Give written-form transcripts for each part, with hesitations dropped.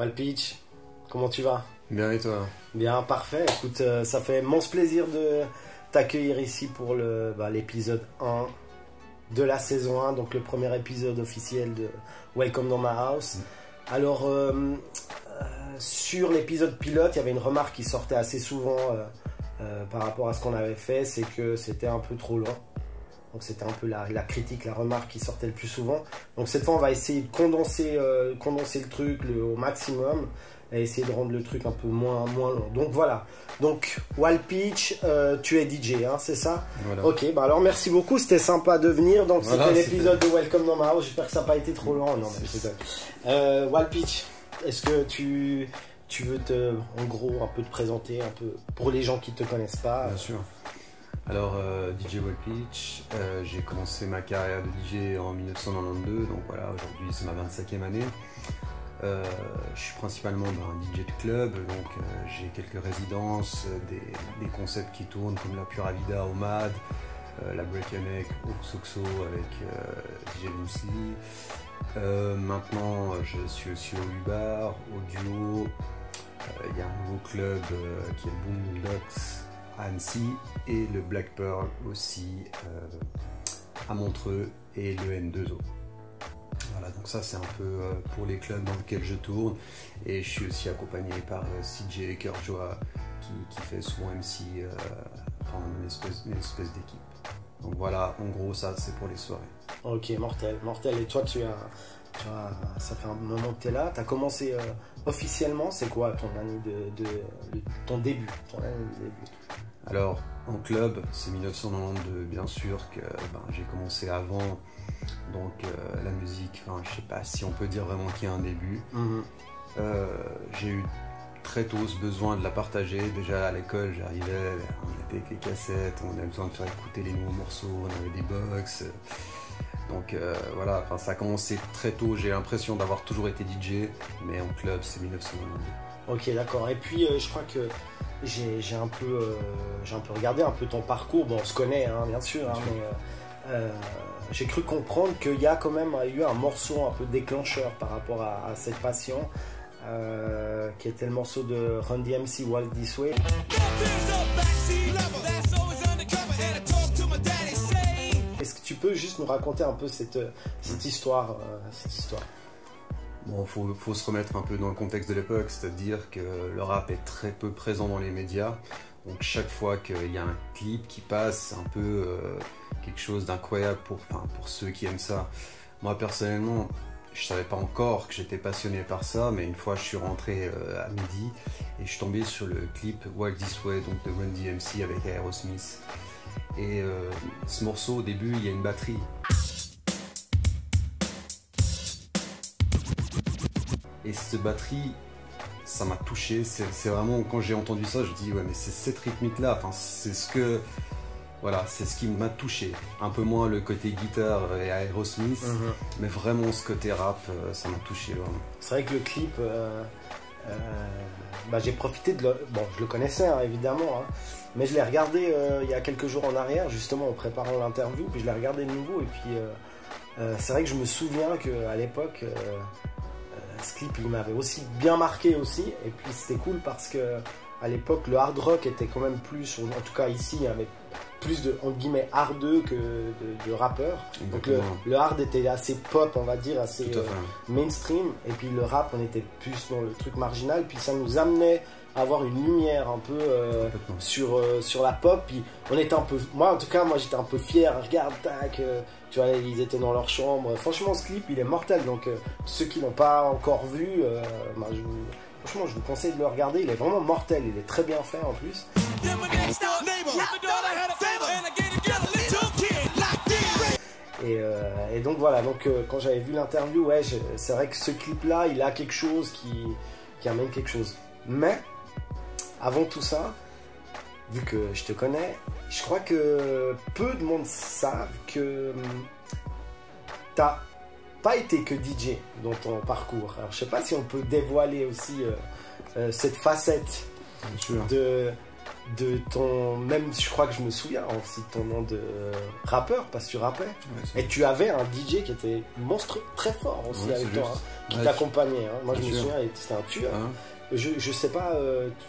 Walpitch, comment tu vas? Bien et toi? Bien, parfait. Écoute, ça fait immense plaisir de t'accueillir ici pour l'épisode 1 de la saison 1, donc le premier épisode officiel de Welcome dans ma house. Alors, sur l'épisode pilote, il y avait une remarque qui sortait assez souvent par rapport à ce qu'on avait fait, c'est que c'était un peu trop long. Donc c'était un peu la critique, la remarque qui sortait le plus souvent. Donc cette fois, on va essayer de condenser le truc au maximum et essayer de rendre le truc un peu moins long. Donc voilà. Donc Walpitch, tu es DJ, hein, c'est ça? Voilà. Ok, bah alors merci beaucoup, c'était sympa de venir. Donc voilà, c'était l'épisode de Welcome dans ma house. J'espère que ça n'a pas été trop long. Non, mais c'est Walpitch, est-ce que tu veux en gros un peu te présenter un peu pour les gens qui ne te connaissent pas? Bien sûr. Alors, DJ Walpitch, j'ai commencé ma carrière de DJ en 1992, donc voilà, aujourd'hui c'est ma 25e année. Je suis principalement un DJ de club, donc j'ai quelques résidences, des concepts qui tournent comme la Pura Vida au MAD, la Break Your Neck au Soxo avec DJ Lucy. Maintenant, je suis aussi au U-Bar, au Duo. Il y a un nouveau club qui est le Boondocks à Annecy et le Black Pearl aussi à Montreux et le N2O. Voilà, donc ça c'est un peu pour les clubs dans lesquels je tourne, et je suis aussi accompagné par CJ Kerjoa qui fait souvent MC une espèce d'équipe. Donc voilà, en gros ça c'est pour les soirées. Ok, mortel. Et toi ça fait un moment que tu es là, tu as commencé officiellement, c'est quoi ton année ton début? Alors, en club, c'est 1992, bien sûr que j'ai commencé avant, donc la musique, je sais pas si on peut dire vraiment qu'il y a un début. J'ai eu très tôt ce besoin de la partager. Déjà à l'école, j'arrivais, on était avec les cassettes, on avait besoin de faire écouter les nouveaux morceaux, on avait des box. Donc voilà, ça a commencé très tôt, j'ai l'impression d'avoir toujours été DJ, mais en club, c'est 1992. Ok, d'accord. Et puis, je crois que j'ai un peu regardé un peu ton parcours. Bon, on se connaît, hein, bien sûr, mais j'ai cru comprendre qu'il y a quand même eu un morceau un peu déclencheur par rapport à cette passion, qui était le morceau de Run DMC, Walk This Way. Est-ce que tu peux juste nous raconter un peu cette histoire? Bon, faut se remettre un peu dans le contexte de l'époque, c'est-à-dire que le rap est très peu présent dans les médias. Donc chaque fois qu'il y a un clip qui passe, c'est un peu quelque chose d'incroyable pour ceux qui aiment ça. Moi personnellement, je savais pas encore que j'étais passionné par ça, mais une fois je suis rentré à midi et je suis tombé sur le clip Walk This Way, donc de Run DMC avec Aerosmith. Et ce morceau, au début, il y a une batterie. Et cette batterie, ça m'a touché. C'est vraiment, quand j'ai entendu ça, je dis ouais, mais c'est cette rythmique-là. C'est ce qui m'a touché. Un peu moins le côté guitare et Aerosmith, mais vraiment ce côté rap, ça m'a touché vraiment. C'est vrai que le clip, j'ai profité de bon, je le connaissais hein, évidemment, hein, mais je l'ai regardé il y a quelques jours en arrière, justement en préparant l'interview, puis je l'ai regardé de nouveau, et puis c'est vrai que je me souviens qu'à l'époque, ce clip il m'avait aussi bien marqué aussi, et puis c'était cool parce que à l'époque le hard rock était quand même plus, en tout cas ici il y avait plus de entre guillemets hardeux que de rappeurs. Donc le hard était assez pop, on va dire, assez mainstream, et puis le rap on était plus dans le truc marginal, puis ça nous amenait à avoir une lumière un peu sur la pop, puis on était un peu, moi j'étais un peu fier, regarde tac, tu vois, ils étaient dans leur chambre. Franchement ce clip il est mortel, donc ceux qui l'ont pas encore vu, franchement je vous conseille de le regarder, il est vraiment mortel, il est très bien fait en plus. Et donc voilà, quand j'avais vu l'interview, ouais, c'est vrai que ce clip là il a quelque chose qui amène quelque chose. Mais avant tout ça, vu que je te connais, je crois que peu de monde savent que t'as pas été que DJ dans ton parcours. Alors je sais pas si on peut dévoiler aussi cette facette de ton... Même, je crois que je me souviens aussi de ton nom de rappeur, parce que tu rappais. Ouais, Et tu avais un DJ qui était monstre très fort aussi ouais, avec toi, hein, qui Ouais, t'accompagnait. Hein. Moi, je bien me sûr. souviens, c'était un tueur. Hein. Je sais pas,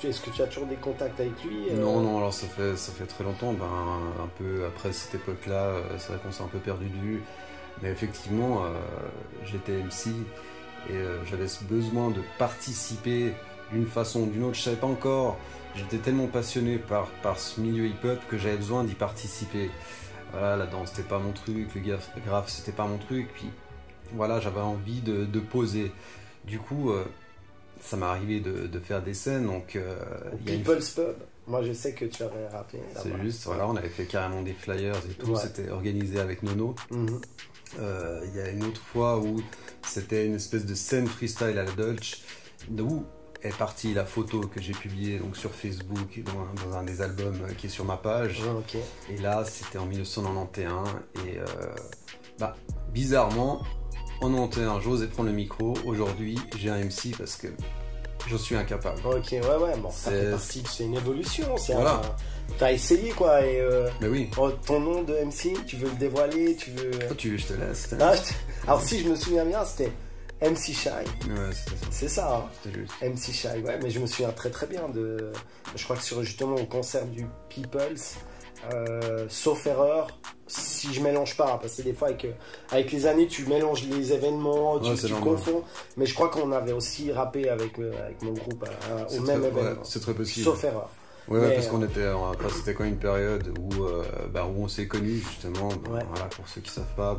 est-ce que tu as toujours des contacts avec lui Non, alors ça fait très longtemps, un peu après cette époque-là, c'est vrai qu'on s'est un peu perdu de vue, mais effectivement, j'étais MC et j'avais ce besoin de participer d'une façon ou d'une autre, je savais pas encore, j'étais tellement passionné par ce milieu hip-hop que j'avais besoin d'y participer. Voilà, la danse c'était pas mon truc, le graphe c'était pas mon truc, puis voilà, j'avais envie de poser. Du coup, ça m'est arrivé de faire des scènes, donc il y a People's Pub. Moi, je sais que tu avais rappelé. c'est juste, voilà, on avait fait carrément des flyers et tout, Ouais. c'était organisé avec Nono. Mhm. Il y a une autre fois où c'était une espèce de scène freestyle à la Dolce, d'où est partie la photo que j'ai publiée donc, sur Facebook, dans un des albums qui est sur ma page. Ouais, ok. Et là, c'était en 1991, et bizarrement, en 91, j'osais prendre le micro. Aujourd'hui, j'ai un MC parce que je suis incapable. Ok, ouais, bon, ça C'est- fait partie, c'est une évolution. Voilà. T'as essayé quoi, et Mais oui, ton nom de MC, tu veux le dévoiler, tu veux... toi, je te laisse. Ah, alors si je me souviens bien, c'était MC Shy, Ouais, c'était ça. c'est ça, hein. C'était juste. MC Shy, ouais, mais je me souviens très très bien de... Je crois que sur justement au concert du People's, sauf erreur, si je mélange pas, parce que des fois avec les années tu mélanges les événements, Ouais, c'est tu normal. confonds, mais je crois qu'on avait aussi rappé avec mon groupe au même Ouais, événement, c'est très possible. sauf erreur. Ouais, Mais, parce qu'on était, c'était quand même une période où on s'est connus justement. Ouais. Voilà, pour ceux qui savent pas,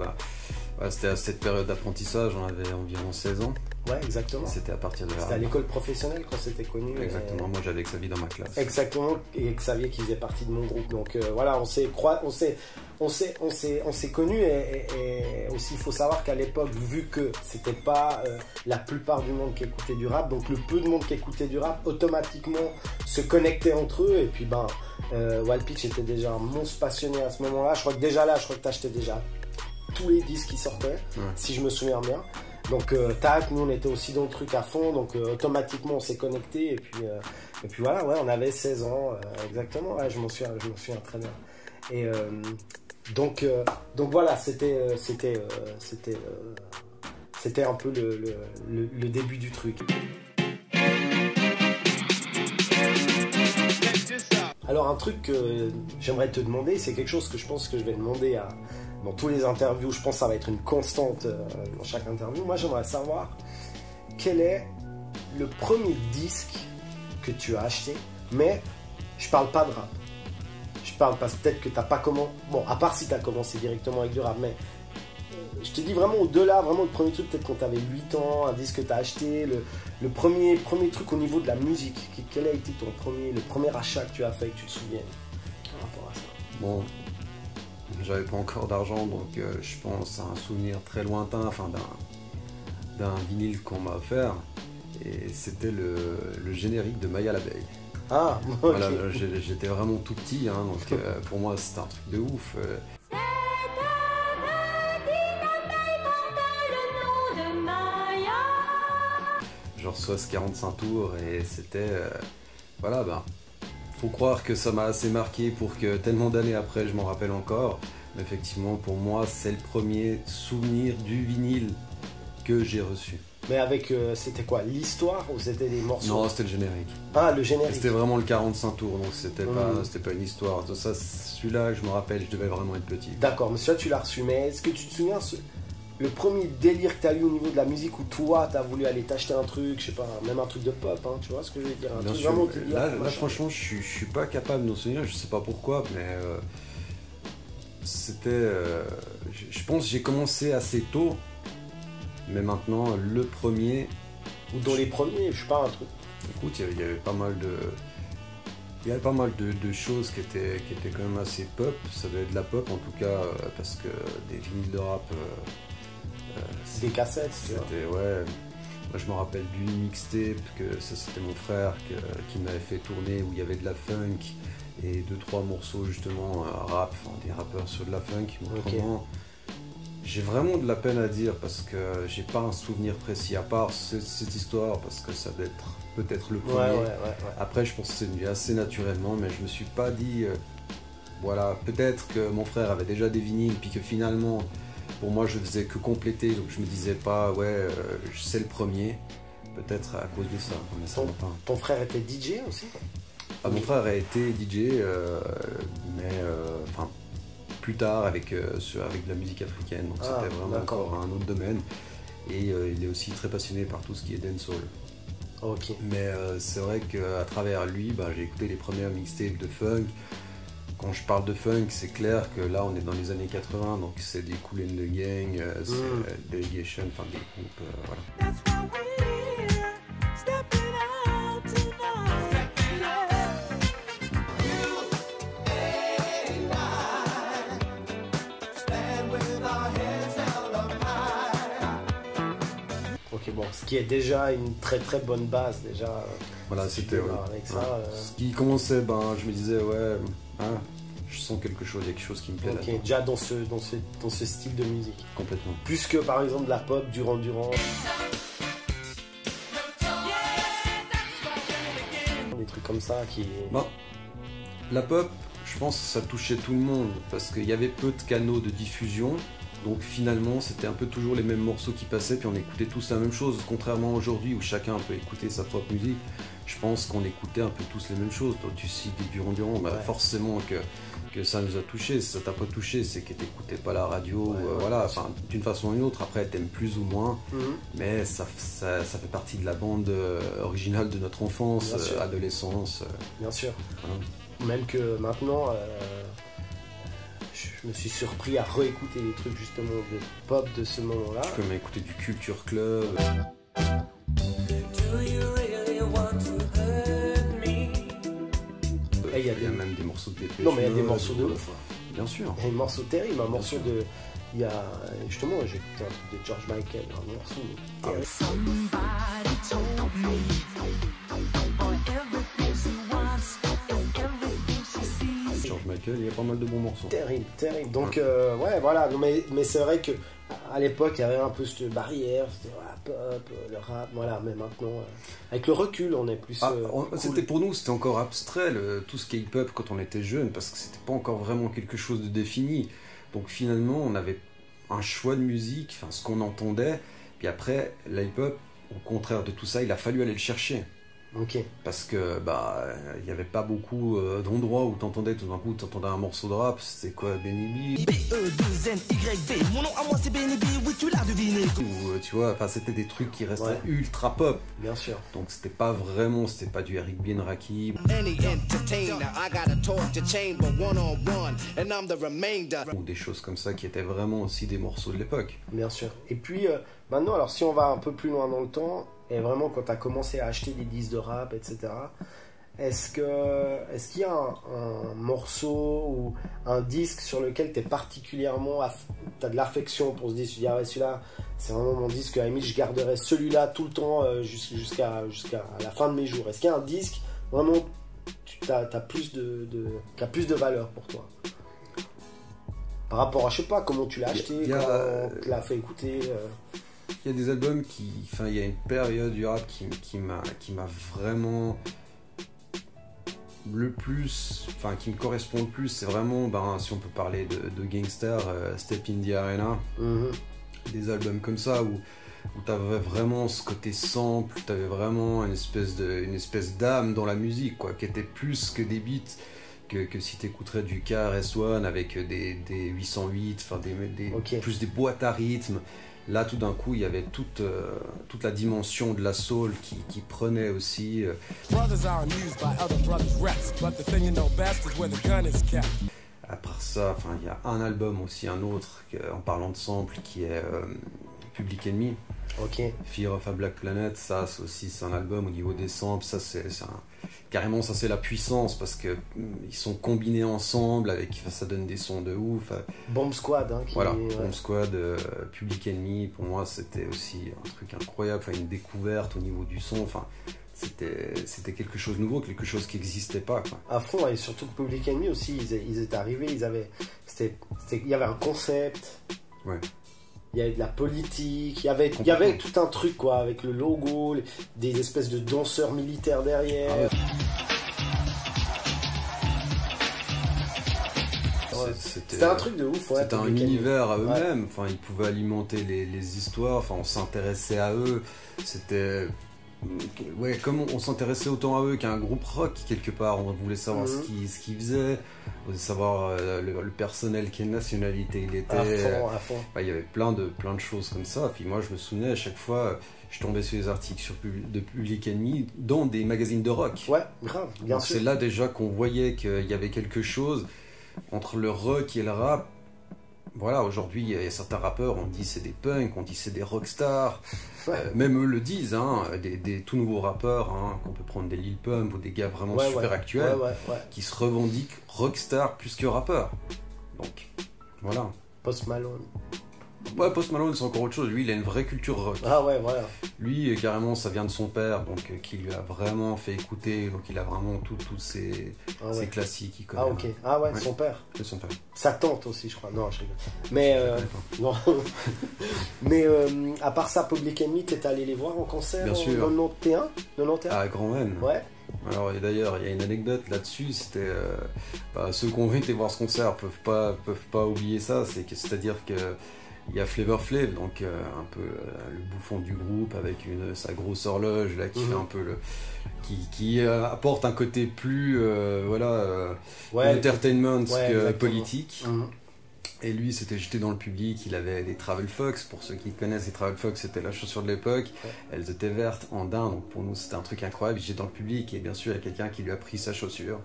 c'était à cette période d'apprentissage, on avait environ 16 ans. Ouais, exactement. Et c'était à partir de là. C'était à l'école professionnelle qu'on s'était connus. Exactement, moi j'avais Xavier dans ma classe. Exactement, et Xavier qui faisait partie de mon groupe. Donc voilà, on s'est connus, et aussi il faut savoir qu'à l'époque, vu que c'était pas la plupart du monde qui écoutait du rap, donc le peu de monde qui écoutait du rap automatiquement se connectait entre eux. Et puis Wild Peach était déjà un monstre passionné à ce moment-là. Je crois que t'achetais déjà tous les disques qui sortaient, si je me souviens bien. Donc tac, nous on était aussi dans le truc à fond, donc automatiquement on s'est connecté, et puis voilà, ouais, on avait 16 ans, exactement, ouais, je m'en souviens très bien. Et donc voilà, c'était un peu le début du truc. Alors un truc que j'aimerais te demander, c'est quelque chose que je pense que je vais demander dans tous les interviews, je pense que ça va être une constante dans chaque interview. Moi j'aimerais savoir quel est le premier disque que tu as acheté, mais je parle pas de rap. Je parle parce que peut-être que t'as pas commencé, bon, à part si t'as commencé directement avec du rap, mais je te dis vraiment au-delà, vraiment le premier truc, peut-être quand t'avais 8 ans, un disque que t'as acheté, le premier truc au niveau de la musique. Quel a été le premier achat que tu as fait, que tu te souviens par rapport à ça? Bon, j'avais pas encore d'argent, donc je pense à un souvenir très lointain, enfin d'un vinyle qu'on m'a offert, et c'était le générique de Maya l'abeille. Ah, ok. Voilà, j'étais vraiment tout petit, hein, donc pour moi c'était un truc de ouf. Je reçois ce 45 tours et c'était... faut croire que ça m'a assez marqué pour que tellement d'années après je m'en rappelle encore. Mais effectivement, pour moi, c'est le premier souvenir du vinyle que j'ai reçu. Mais avec, c'était quoi, l'histoire ou c'était des morceaux? Non, c'était le générique. Ah, le générique. C'était vraiment le 45 tours, donc c'était pas une histoire. Ça, celui-là, je me rappelle, je devais vraiment être petit. D'accord, mais celui-là tu l'as reçu. Mais est-ce que tu te souviens le premier délire que tu as eu au niveau de la musique où toi tu as voulu aller t'acheter un truc, je sais pas, même un truc de pop, hein, tu vois ce que je veux dire? Un Bien truc sûr. vraiment qui dit, Là, machin. franchement, je suis pas capable de m'en souvenir, je sais pas pourquoi, mais c'était. Je pense que j'ai commencé assez tôt, mais maintenant, le premier. Ou dans les premiers, je sais pas, un truc. Écoute, il y avait pas mal de. Il y avait pas mal de choses qui étaient quand même assez pop, ça devait être de la pop en tout cas, parce que des vinyles de rap. Des cassettes, tu vois. C'était, ouais. Moi, je me rappelle d'une mixtape, que ça c'était mon frère qui m'avait fait tourner, où il y avait de la funk et 2-3 morceaux justement rap, enfin, des rappeurs sur de la funk. Autrement, J'ai vraiment de la peine à dire parce que j'ai pas un souvenir précis à part cette histoire parce que ça doit être peut-être le premier. Ouais. Après, je pense que c'est venu assez naturellement, mais je me suis pas dit, voilà, peut-être que mon frère avait déjà des vinyles, puis que finalement, pour moi, je faisais que compléter, donc je me disais pas, ouais, c'est le premier. Peut-être à cause de ça, mais ça va pas. Ton frère était DJ aussi? Ah, mon frère a été DJ, mais enfin plus tard avec de la musique africaine, donc c'était vraiment encore un autre domaine. Et il est aussi très passionné par tout ce qui est dancehall. Ok. Mais c'est vrai qu'à travers lui, j'ai écouté les premières mixtapes de funk. Quand je parle de funk, c'est clair que là on est dans les années 80, donc c'est des Kool and the Gang, c'est Delegation, enfin des groupes, voilà. Ok, bon, ce qui est déjà une très très bonne base déjà. Voilà, c'était avec ça. Ce qui commençait, je me disais ouais, hein, je sens quelque chose, il y a quelque chose qui me plaît. Ok, déjà dans ce style de musique. Complètement. Plus que par exemple de la pop, Duran Duran. Des trucs comme ça qui. La pop, je pense que ça touchait tout le monde parce qu'il y avait peu de canaux de diffusion. Donc finalement, c'était un peu toujours les mêmes morceaux qui passaient, puis on écoutait tous la même chose. Contrairement à aujourd'hui où chacun peut écouter sa propre musique, je pense qu'on écoutait un peu tous les mêmes choses. Toi, tu cites des Duran Duran, forcément que ça nous a touché. Si ça t'a pas touché, c'est que t'écoutais pas la radio, voilà. Enfin, d'une façon ou d'une autre. Après, t'aimes plus ou moins, mais ça fait partie de la bande originale de notre enfance, adolescence. Bien sûr. Voilà. Même que maintenant. Je me suis surpris à réécouter des trucs justement de pop de ce moment-là. Tu peux même écouter du Culture Club. Et il y a même des morceaux de Dépêche. Non mais il y a des morceaux de ouf. Bien sûr. Il y a des morceaux terribles, un morceau de... Il y a... Justement, j'ai écouté un truc de George Michael, un morceau terrible. George Michael, il y a pas mal de bons morceaux. Terrible. Donc, voilà. Mais c'est vrai que à l'époque, il y avait un peu cette barrière, c'était pop, le rap, voilà. Mais maintenant, avec le recul, on est plus. Cool. Pour nous, c'était encore abstrait, tout ce qui est hip-hop quand on était jeune, parce que c'était pas encore vraiment quelque chose de défini. Donc finalement, on avait un choix de musique, ce qu'on entendait. Puis après, l'hip-hop, au contraire de tout ça, il a fallu aller le chercher. Ok. Parce que il n'y avait pas beaucoup d'endroits où t'entendais tout d'un coup, t'entendais un morceau de rap, c'était quoi, Benny B B-E-2-N-Y-B, mon nom à moi c'est Benny B, oui tu l'as deviné. Ou tu vois, c'était des trucs qui restaient ultra pop. Bien sûr. Donc c'était pas du Eric B. Rakim. Ou des choses comme ça qui étaient vraiment aussi des morceaux de l'époque. Bien sûr. Et puis maintenant, alors si on va un peu plus loin dans le temps, et vraiment quand tu as commencé à acheter des disques de rap, etc., est-ce qu'il y a un morceau ou un disque sur lequel tu es particulièrement... Tu as de l'affection pour ce disque, tu dis ah ouais, celui-là, c'est vraiment mon disque, à la limite je garderai celui-là tout le temps jusqu'à la fin de mes jours. Est-ce qu'il y a un disque vraiment qui a plus de valeur pour toi par rapport à, je sais pas, comment tu l'as acheté, comment tu l'as fait écouter Il y a des albums il y a une période du rap qui m'a vraiment le plus, qui me correspond le plus, c'est vraiment, si on peut parler de Gangster, Step in the Arena, des albums comme ça où t'avais vraiment ce côté sample, t'avais vraiment une espèce d'âme dans la musique, quoi, qui était plus que des beats. Que si t'écouterais du KRS-One avec des 808, plus des boîtes à rythme. Là, tout d'un coup, il y avait toute la dimension de la soul qui prenait aussi. À part ça, il y a un album aussi, un autre, en parlant de sample, qui est Public Enemy. Ok. Fear of a Black Planet, ça c'est un album au niveau des samples, carrément ça c'est la puissance parce que ils sont combinés ensemble ça donne des sons de ouf. Bomb Squad, Bomb Squad, Public Enemy, pour moi c'était aussi un truc incroyable, une découverte au niveau du son, c'était quelque chose de nouveau, quelque chose qui n'existait pas, quoi. À fond, et surtout que Public Enemy aussi, ils étaient arrivés, il y avait un concept. Ouais. il y avait de la politique, il y avait tout un truc quoi, avec le logo, des espèces de danseurs militaires derrière. Ah ouais. C'était un truc de ouf, ouais. C'était un univers à eux-mêmes, enfin, ils pouvaient alimenter les histoires, enfin, on s'intéressait à eux, c'était... Ouais, comme on s'intéressait autant à eux qu'à un groupe rock, quelque part, on voulait savoir ce qu'ils faisaient, on voulait savoir le personnel, quelle nationalité il était. À fond. Bah, il y avait plein de choses comme ça, puis moi je me souvenais à chaque fois, je tombais sur les articles de Public Enemy dans des magazines de rock. Ouais, grave, bien sûr. C'est là déjà qu'on voyait qu'il y avait quelque chose entre le rock et le rap. Voilà, aujourd'hui, il y a certains rappeurs, on dit c'est des punks, on dit c'est des rockstars. Même eux le disent, hein, des tout nouveaux rappeurs, hein, qu'on peut prendre des Lil Pump ou des gars vraiment super actuels, qui se revendiquent rockstars plus que rappeurs. Donc, voilà. Post Malone. Ouais, Post Malone, c'est encore autre chose. Lui, il a une vraie culture rock. Ah ouais, voilà. Lui, carrément, ça vient de son père, donc qui lui a vraiment fait écouter. Donc, il a vraiment tous ces classiques qu'il connaît. Ah, ok. Ah ouais, son père. C'est son père. Sa tante aussi, je crois. Non, je rigole. Mais, non. Mais à part ça, Public Enemy, t'es allé les voir en concert Bien sûr. En 91 À Grand Venn. Ouais. Alors, et d'ailleurs, il y a une anecdote là-dessus, c'était ceux qui ont été voir ce concert peuvent pas oublier ça, c'est-à-dire que il y a Flavor Flav, donc un peu le bouffon du groupe avec sa grosse horloge là qui fait un peu qui apporte un côté plus entertainment que politique. Et lui s'était jeté dans le public, il avait des Travel Fox, pour ceux qui connaissent les Travel Fox, c'était la chaussure de l'époque, elles étaient vertes en daim, donc pour nous c'était un truc incroyable, il était dans le public et bien sûr il y a quelqu'un qui lui a pris sa chaussure.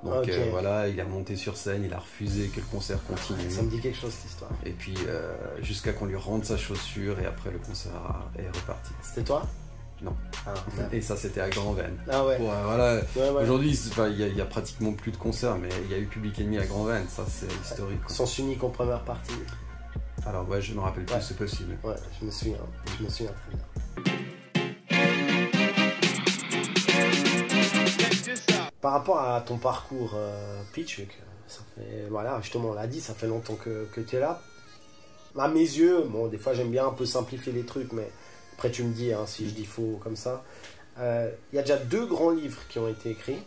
Donc voilà, il est remonté sur scène, il a refusé que le concert continue. Ça me dit quelque chose cette histoire. Et puis jusqu'à qu'on lui rende sa chaussure et après le concert est reparti. C'était toi? Non. Et ça c'était à Grand Venn. Ah ouais. Voilà. Aujourd'hui il y a pratiquement plus de concerts, mais il y a eu Public Enemy à Grand Venn, ça c'est historique. Quoi. Sens unique en première partie. Alors ouais, je me rappelle plus, c'est possible. Ouais, je me souviens très bien. Par rapport à ton parcours, Pitch, ça fait, voilà, justement, on l'a dit, ça fait longtemps que tu es là. À mes yeux, bon, des fois j'aime bien un peu simplifier les trucs, mais après tu me dis hein, si je dis faux comme ça. Il y a déjà 2 grands livres qui ont été écrits.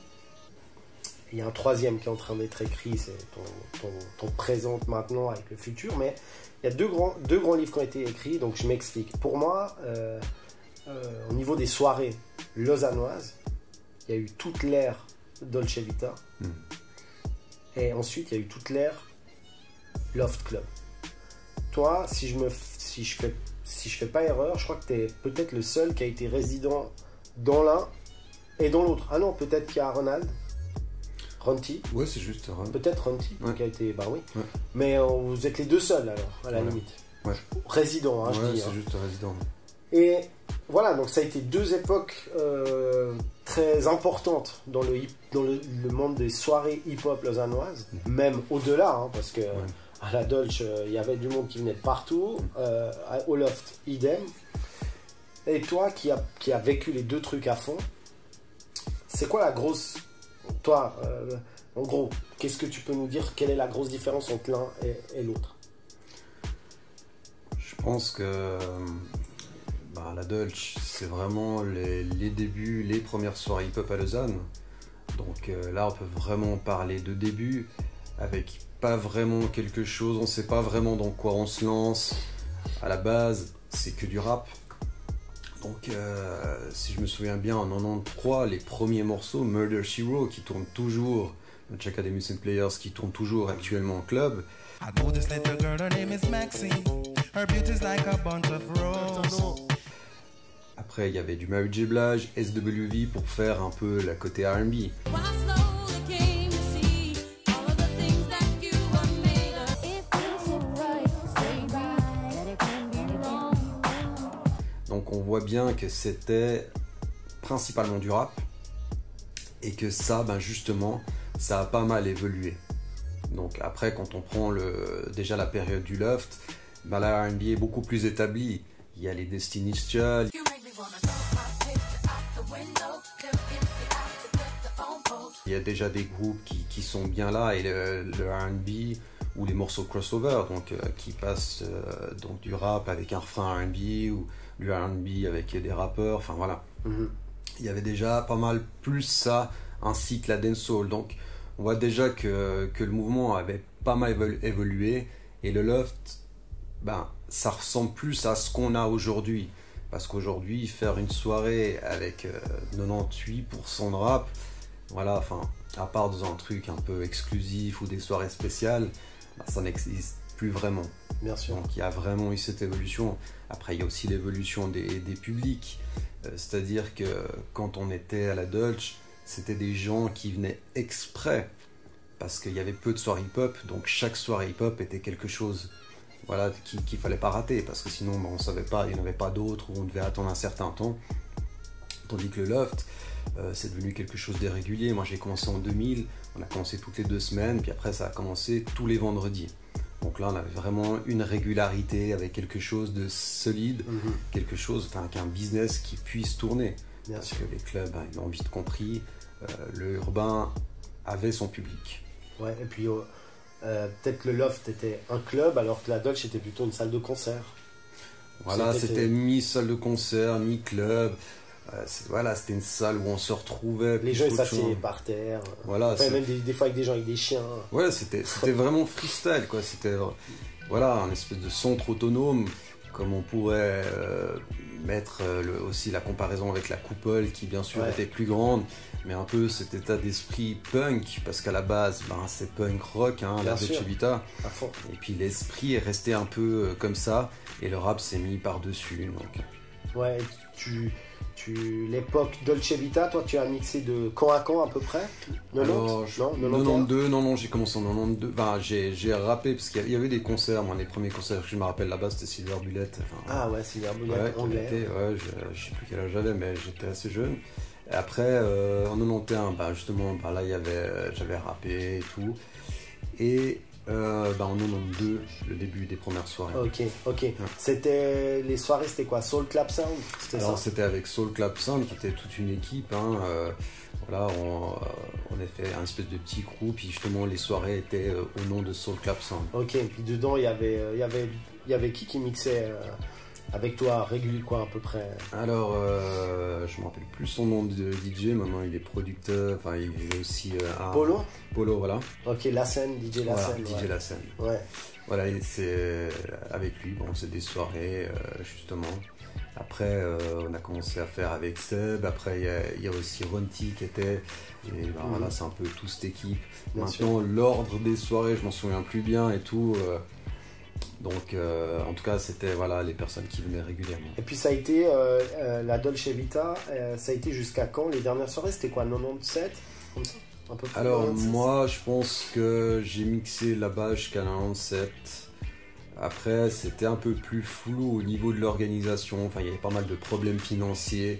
Il y a un 3e qui est en train d'être écrit, c'est ton présent maintenant avec le futur. Mais il y a deux grands livres qui ont été écrits, donc je m'explique. Pour moi, au niveau des soirées lausannoises, il y a eu toute l'ère Dolce Vita. Et ensuite, il y a eu toute l'ère Loft Club. Toi, si je fais pas erreur, je crois que tu es peut-être le seul qui a été résident dans l'un et dans l'autre. Ah non, peut-être qu'il y a Ronti. Ouais, c'est juste Ron. Peut-être Ronti qui a été... Bah oui. Ouais. Mais vous êtes les 2 seuls alors, à la limite. Ouais. Résident, hein, je dis. C'est juste résident. Et voilà, donc ça a été 2 époques très importantes dans le monde des soirées hip-hop lausannoises, même au-delà, hein, parce que à la Dolce, il y avait du monde qui venait de partout, au Loft, idem. Et toi, qui a vécu les 2 trucs à fond, c'est quoi la grosse... Toi, en gros, qu'est-ce que tu peux nous dire? Quelle est la grosse différence entre l'un et l'autre? Je pense que... la Dolce, c'est vraiment les débuts, les premières soirées hip-hop à Lausanne. Donc là, on peut vraiment parler de début, avec pas vraiment quelque chose, on sait pas vraiment dans quoi on se lance. À la base, c'est que du rap. Donc, si je me souviens bien, en 93, les premiers morceaux, Murder She Wrote, qui tournent toujours, Check Academy Players, qui tournent toujours actuellement en club. I know this little girl, her name is Maxine. Her beauty's like a bunch of roses. Après, il y avait du Mary J. Blige, SWV pour faire un peu la côté R&B. Donc on voit bien que c'était principalement du rap et que ça, justement, ça a pas mal évolué. Donc après, quand on prend déjà la période du Loft, la R&B est beaucoup plus établie. Il y a les Destiny's Child. Il y a déjà des groupes qui sont bien là et le R&B, ou les morceaux crossover, donc qui passent donc du rap avec un refrain R&B ou du R&B avec des rappeurs, enfin voilà. Il y avait déjà pas mal plus ça, ainsi que la dancehall. Donc on voit déjà que le mouvement avait pas mal évolué, et le loft, ben, ça ressemble plus à ce qu'on a aujourd'hui. Parce qu'aujourd'hui, faire une soirée avec 98% de rap, voilà, enfin, à part dans un truc un peu exclusif ou des soirées spéciales, ben, ça n'existe plus vraiment. Bien sûr. Donc il y a vraiment eu cette évolution. Après, il y a aussi l'évolution des publics. C'est-à-dire que quand on était à la Dolce, c'était des gens qui venaient exprès parce qu'il y avait peu de soirées hip-hop, donc chaque soirée hip-hop était quelque chose, voilà, qu'il fallait pas rater, parce que sinon on savait pas, il n'y en avait pas d'autres, ou on devait attendre un certain temps. Tandis que le loft, c'est devenu quelque chose de régulier. Moi j'ai commencé en 2000, on a commencé toutes les 2 semaines, puis après ça a commencé tous les vendredis. Donc là on avait vraiment une régularité avec quelque chose de solide, quelque chose, enfin avec un business qui puisse tourner. Bien parce sûr. que les clubs, ils l'ont vite compris, le urbain avait son public. Ouais, et puis peut-être le loft était un club alors que la Dolce était plutôt une salle de concert. Voilà, c'était mi-salle de concert, mi-club. Voilà, c'était une salle où on se retrouvait. Les gens ils s'asseyaient par terre. Voilà, enfin, même des fois avec des gens avec des chiens. Ouais, c'était vraiment freestyle, quoi. C'était voilà, un espèce de centre autonome, comme on pourrait mettre aussi la comparaison avec la Coupole, qui bien sûr était plus grande, mais un peu cet état d'esprit punk, parce qu'à la base, ben, c'est punk rock, hein, la Dolce Vita. À fond. Et puis l'esprit est resté un peu comme ça, et le rap s'est mis par-dessus. Donc. Ouais, l'époque Dolce Vita, toi tu as mixé de camp à camp à peu près? 90? Non, 92, non, j'ai commencé en 92. Enfin, j'ai rappé, parce qu'il y avait des concerts, moi, les premiers concerts que je me rappelle là-bas, c'était Silver Bullet. Enfin, ah ouais, Silver Bullet, anglais. Je sais plus quel âge j'avais, mais j'étais assez jeune. Et après, en 91, bah, justement, bah, là, j'avais rappé et tout. Et en 92, le début des premières soirées. Ok. Ouais. Les soirées, c'était quoi? Soul Clap Sound? Alors c'était avec Soul Clap Sound, qui était toute une équipe. Hein, voilà, on a fait un espèce de petit groupe, puis justement les soirées étaient au nom de Soul Clap Sound. Ok, et puis dedans il y avait qui mixait avec toi régulier, quoi, à peu près? Alors, je me rappelle plus son nom de DJ, maintenant il est producteur, enfin il est aussi Polo, voilà. Ok, La Scène, DJ La Scène. DJ La Scène. Ouais. Voilà, et c'est avec lui, bon, c'est des soirées, justement. Après, on a commencé à faire avec Seb, après il y a aussi Ronti qui était, et ben, voilà, c'est un peu toute cette équipe. Bien maintenant, sûr. l'ordre des soirées, je m'en souviens plus bien et tout. Donc, en tout cas, c'était voilà, les personnes qui venaient régulièrement. Et puis ça a été, la Dolce Vita, ça a été jusqu'à quand? Les dernières soirées, c'était quoi, 97? Comme ça, un peu plus. Alors 96. moi, je pense que j'ai mixé là-bas jusqu'à 97. Après, c'était un peu plus flou au niveau de l'organisation. Enfin, il y avait pas mal de problèmes financiers.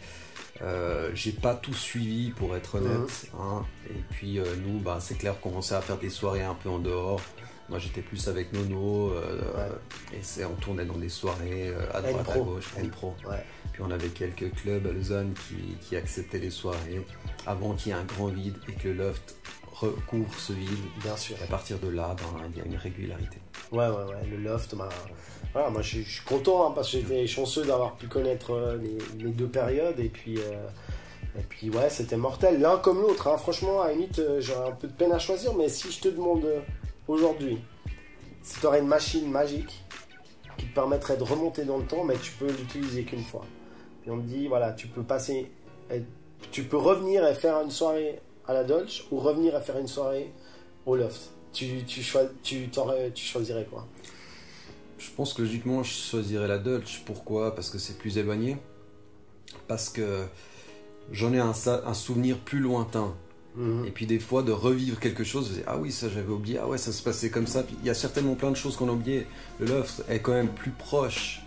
J'ai pas tout suivi, pour être honnête. Hein. Et puis nous, bah, c'est clair qu'on commençait à faire des soirées un peu en dehors. Moi j'étais plus avec Nono, et on tournait dans des soirées à droite, à gauche, N-Pro. Ouais. Puis on avait quelques clubs à Lausanne qui acceptaient les soirées avant qu'il y ait un grand vide et que le loft recouvre ce vide. Bien sûr. Et à partir de là, ben, il y a une régularité. Ouais, le loft, voilà, moi je suis content, hein, parce que j'étais chanceux d'avoir pu connaître les deux périodes, et puis ouais, c'était mortel, l'un comme l'autre, hein. Franchement, à la limite, j'aurais un peu de peine à choisir, mais si je te demande aujourd'hui, si tu aurais une machine magique qui te permettrait de remonter dans le temps, mais tu peux l'utiliser qu'une fois. Puis on te dit, voilà, tu peux revenir et faire une soirée à la Dolce, ou revenir et faire une soirée au loft. Tu choisirais quoi? Je pense que logiquement, je choisirais la Dolce. Pourquoi? Parce que c'est plus éloigné. Parce que j'en ai un souvenir plus lointain. Et puis des fois de revivre quelque chose, je disais, ah oui, ça j'avais oublié, ah ouais, ça se passait comme ça. Puis il y a certainement plein de choses qu'on a oubliées. Le loft est quand même plus proche.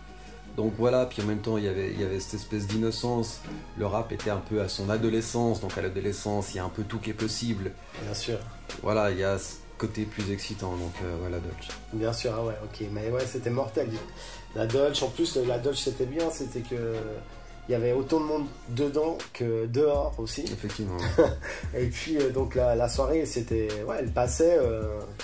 Donc voilà, puis en même temps il y avait cette espèce d'innocence. Le rap était un peu à son adolescence, donc à l'adolescence il y a un peu tout qui est possible. Bien sûr. Voilà, il y a ce côté plus excitant, donc voilà, Dolce. Bien sûr, ah ouais, ok, mais ouais, c'était mortel. La Dolce, en plus, la Dolce c'était bien, c'était que il y avait autant de monde dedans que dehors aussi. Effectivement. Et puis donc la soirée, c'était, ouais, elle passait,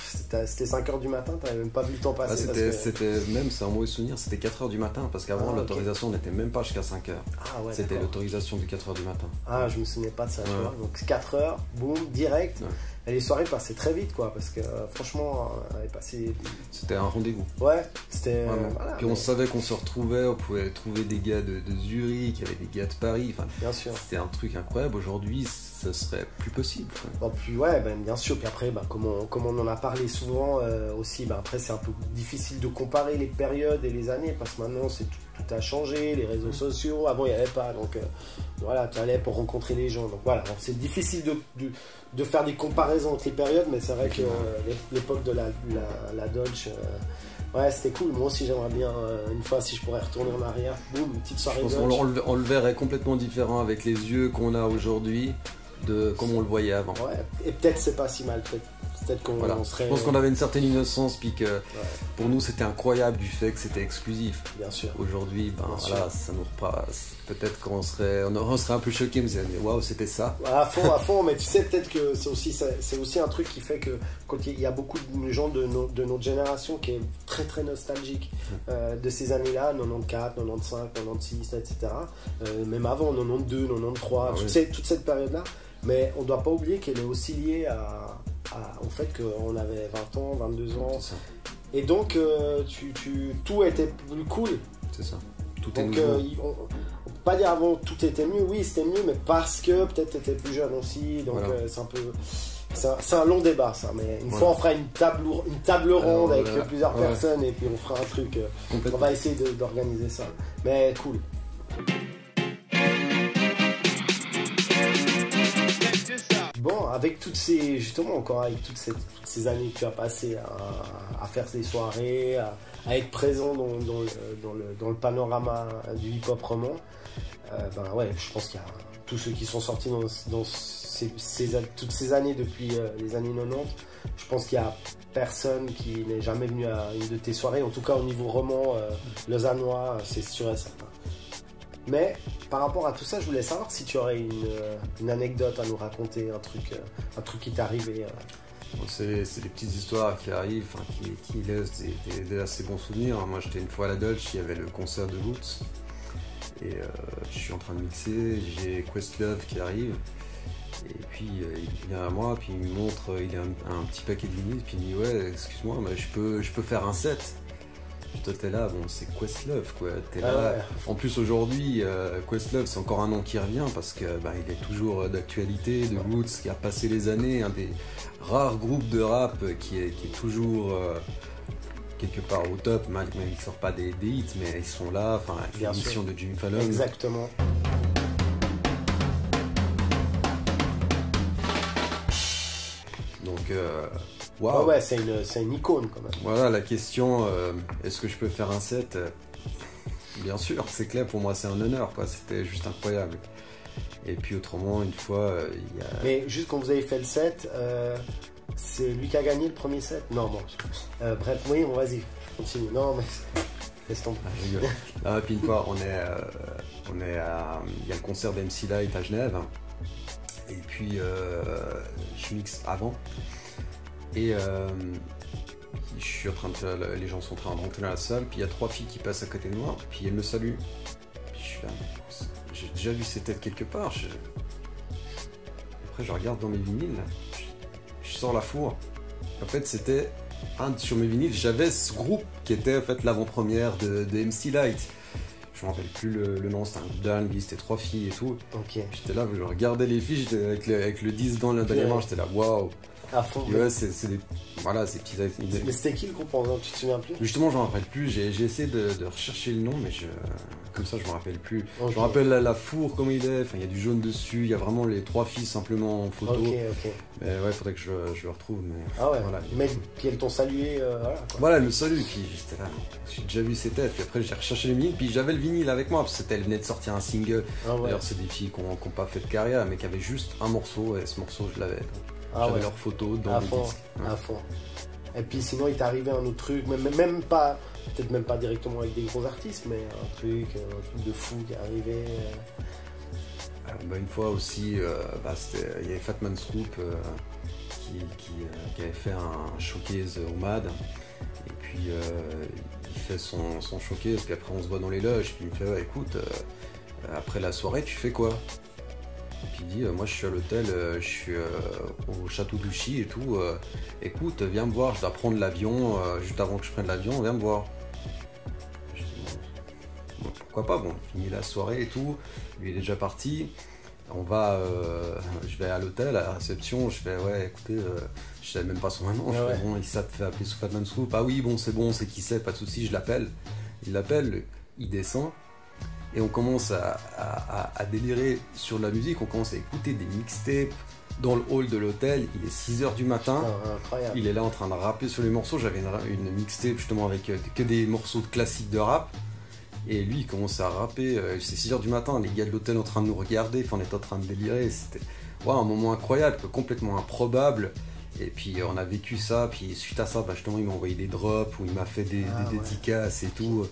c'était 5h du matin, t'avais même pas vu le temps passer. C'était même, c'est un mauvais souvenir, c'était 4h du matin, parce qu'avant l'autorisation n'était même pas jusqu'à 5h. Ah ouais, c'était l'autorisation de 4h du matin. Ah, je me souvenais pas de ça, tu vois. Donc 4h, boum, direct. Ouais. Et les soirées passaient très vite, quoi, parce que franchement, elle est passée... C'était un rendez-vous. Ouais, c'était... Voilà, puis on savait qu'on se retrouvait, on pouvait trouver des gars de Zurich, il y avait des gars de Paris, enfin, bien sûr. C'était un truc incroyable. Aujourd'hui, ce serait plus possible. Bon, puis ouais, bien sûr. Puis après, comme on en a parlé souvent aussi, après c'est un peu difficile de comparer les périodes et les années, parce que maintenant tout a changé, les réseaux sociaux, avant il n'y avait pas, donc voilà, tu allais pour rencontrer les gens. Donc voilà, c'est difficile de faire des comparaisons entre les périodes, mais c'est vrai que l'époque de la Dolce, ouais, c'était cool. Moi aussi, j'aimerais bien, une fois, si je pourrais retourner en arrière, boum, une petite soirée Dolce. On le verrait complètement différent avec les yeux qu'on a aujourd'hui de comme on le voyait avant. Ouais, et peut-être c'est pas si mal, peut-être qu'on serait... Je pense qu'on avait une certaine innocence, puis que pour nous c'était incroyable du fait que c'était exclusif. Bien sûr. Aujourd'hui, voilà, ça nous repasse. Peut-être qu'on serait un peu choqués, mais waouh, c'était ça. À fond, mais tu sais, peut-être que c'est aussi un truc qui fait que quand il y a beaucoup de gens de notre génération qui est très très nostalgique de ces années-là, 94, 95, 96, etc. Même avant, 92, 93, toute cette période-là. Mais on ne doit pas oublier qu'elle est aussi liée au fait qu'on avait 20 ans, 22 ans. Et donc, tout était plus cool. C'est ça. Tout donc, est nouveau. On peut pas dire avant tout était mieux. Oui, c'était mieux, mais parce que peut-être tu étais plus jeune aussi. Donc, c'est un peu... C'est un long débat, ça. Mais une fois, on fera une table ronde avec plusieurs personnes et puis on fera un truc. On va essayer d'organiser ça. Mais cool. Bon, avec toutes ces années que tu as passées à faire ces soirées, à être présent dans le panorama du hip-hop roman, ouais, je pense qu'il y a tous ceux qui sont sortis dans toutes ces années depuis les années 90, je pense qu'il y a personne qui n'est jamais venu à une de tes soirées, en tout cas au niveau roman lausannois, c'est sûr et certain. Mais par rapport à tout ça, je voulais savoir si tu aurais une anecdote à nous raconter, un truc qui t'est arrivé. Bon, c'est des petites histoires qui arrivent, qui laissent des assez bons souvenirs. Moi, j'étais une fois à la Dolce, il y avait le concert de Roots. Et je suis en train de mixer, j'ai Questlove qui arrive. Et puis il vient à moi, puis il me montre, il a un petit paquet de vinyles, puis il me dit ouais, excuse-moi, mais je peux faire un set. Puis toi t'es là, bon c'est Questlove quoi, t'es là. Ouais. En plus aujourd'hui, Questlove c'est encore un nom qui revient parce que il est toujours d'actualité, de Roots, qui a passé les années, un des rares groupes de rap qui est toujours quelque part au top, même ils ne sortent pas des hits, mais ils sont là, enfin l'émission de Jimmy Fallon. Exactement. Donc wow. Ouais, c'est une icône quand même. Voilà la question, est-ce que je peux faire un set? Bien sûr, c'est clair, pour moi c'est un honneur, quoi. C'était juste incroyable. Et puis autrement, une fois, il y a... Mais juste quand vous avez fait le set, c'est lui qui a gagné le premier set? Non, bon. Bref, oui, bon, vas-y, continue. Non, mais laisse tomber. Ah, puis une fois, il y a le concert d'MC Light à Genève. Et puis, je mixe avant. Et je suis en train de les gens sont en train de rentrer dans la salle. Puis il y a 3 filles qui passent à côté de moi. Puis elles me saluent. Puis je suis là, j'ai déjà vu ces têtes quelque part. Après, je regarde dans mes vinyles. Je sors la fourre. En fait, c'était sur mes vinyles, j'avais ce groupe qui était en fait l'avant-première de MC Light. Je me rappelle plus le nom, c'était un groupe d'R&B, c'était 3 filles et tout. Okay. J'étais là, je regardais les filles, j'étais avec le 10 dans les mains, j'étais là, waouh. À fond. Ouais, c'est des petits. Mais c'était qui le groupe en tu te souviens plus? Justement, je me rappelle plus. J'ai essayé de rechercher le nom, mais comme ça, je me rappelle plus. Okay. Je me rappelle la four, comment il est. Enfin, il y a du jaune dessus. Il y a vraiment les 3 filles simplement en photo. Ok. Mais ouais, faudrait que je le retrouve. Mais ah ouais. Voilà. Mais puis elles t'ont salué. Voilà, elle me salue. Puis j'étais là. J'ai déjà vu ses têtes. Puis après, j'ai recherché le vinyle. Puis j'avais le vinyle avec moi parce qu'elle venait de sortir un single. Ah ouais. D'ailleurs, c'est des filles qui n'ont pas fait de carrière, mais qui avaient juste un morceau. Et ce morceau, je l'avais. J'avais leurs photos dans le disque. À fond. Et puis sinon, il t'est arrivé un autre truc, même pas peut-être même pas directement avec des gros artistes, mais un truc de fou qui est arrivé. Une fois aussi, il y avait Fat Man Scoop qui avait fait un showcase au MAD. Et puis il fait son showcase, puis après on se voit dans les loges, puis il me fait ouais, écoute, après la soirée tu fais quoi? Et puis il dit moi je suis à l'hôtel, je suis au château d'Ouchy et tout, écoute viens me voir, je dois prendre l'avion, juste avant que je prenne l'avion, viens me voir. Je dis bon, pourquoi pas, bon, on finit la soirée et tout, lui il est déjà parti. On va, je vais à l'hôtel, à la réception, je fais ouais écoutez, je savais même pas son nom, je fais bon, il s'est fait appeler sous Fat Man Scoop, ah oui bon c'est qui c'est, pas de souci, je l'appelle. Il l'appelle, il descend, et on commence à délirer sur la musique, on commence à écouter des mixtapes dans le hall de l'hôtel, il est 6h du matin, Incroyable. Il est là en train de rapper sur les morceaux, j'avais une mixtape justement avec que des morceaux de classiques de rap. Et lui il commence à rapper, c'est 6h du matin, les gars de l'hôtel en train de nous regarder, on était en train de délirer, c'était un moment incroyable, complètement improbable. Et puis on a vécu ça, puis suite à ça, justement il m'a envoyé des drops, où il m'a fait des dédicaces et tout.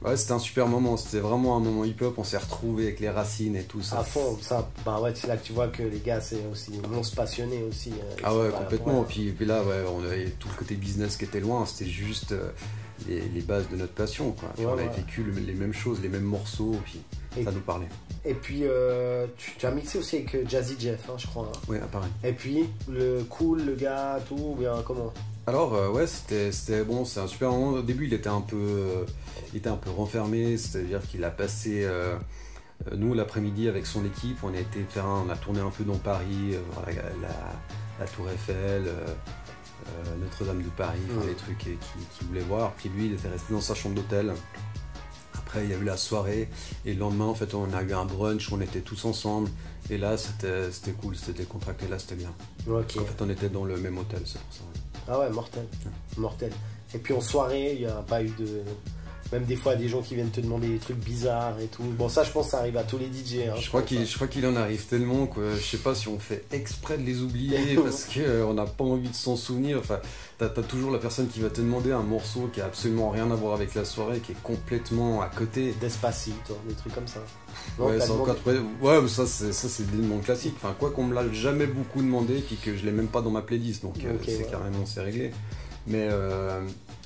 Ouais, c'était un super moment, c'était vraiment un moment hip-hop, on s'est retrouvés avec les racines et tout ça. À fond, ça, c'est là que tu vois que les gars c'est aussi, ils se passionnés aussi. Ah ouais, complètement, puis là on avait tout le côté business qui était loin, c'était juste... les bases de notre passion, quoi. Puis on avait vécu les mêmes choses, les mêmes morceaux, puis ça nous parlait. Et puis tu as mixé aussi avec Jazzy Jeff, hein, je crois. Hein. Oui, pareil. Et puis le gars, tout, ou bien comment? Alors c'était bon, c'est un super moment. Au début il était un peu renfermé, c'est-à-dire qu'il a passé nous l'après-midi avec son équipe, on a tourné un peu dans Paris, la Tour Eiffel. Notre-Dame de Paris, les trucs qu'il voulait voir. Puis lui, il était resté dans sa chambre d'hôtel. Après, il y a eu la soirée. Et le lendemain, en fait, on a eu un brunch, on était tous ensemble. Et là, c'était cool, c'était décontracté, là, c'était bien. Okay. En fait, on était dans le même hôtel, c'est pour ça. Ah ouais, mortel. Et puis en soirée, il n'y a pas eu de... Même des fois, des gens qui viennent te demander des trucs bizarres et tout. Bon, ça, je pense que ça arrive à tous les DJ. Hein, je crois qu'il en arrive tellement, quoi. Je sais pas si on fait exprès de les oublier parce qu'on n'a pas envie de s'en souvenir. Enfin, t'as toujours la personne qui va te demander un morceau qui a absolument rien à voir avec la soirée, qui est complètement à côté. Despacito, des trucs comme ça. Non, ouais, ça c'est des demandes classiques. Enfin, quoi qu'on me l'a jamais beaucoup demandé, puis que je l'ai même pas dans ma playlist, donc carrément c'est réglé. Mais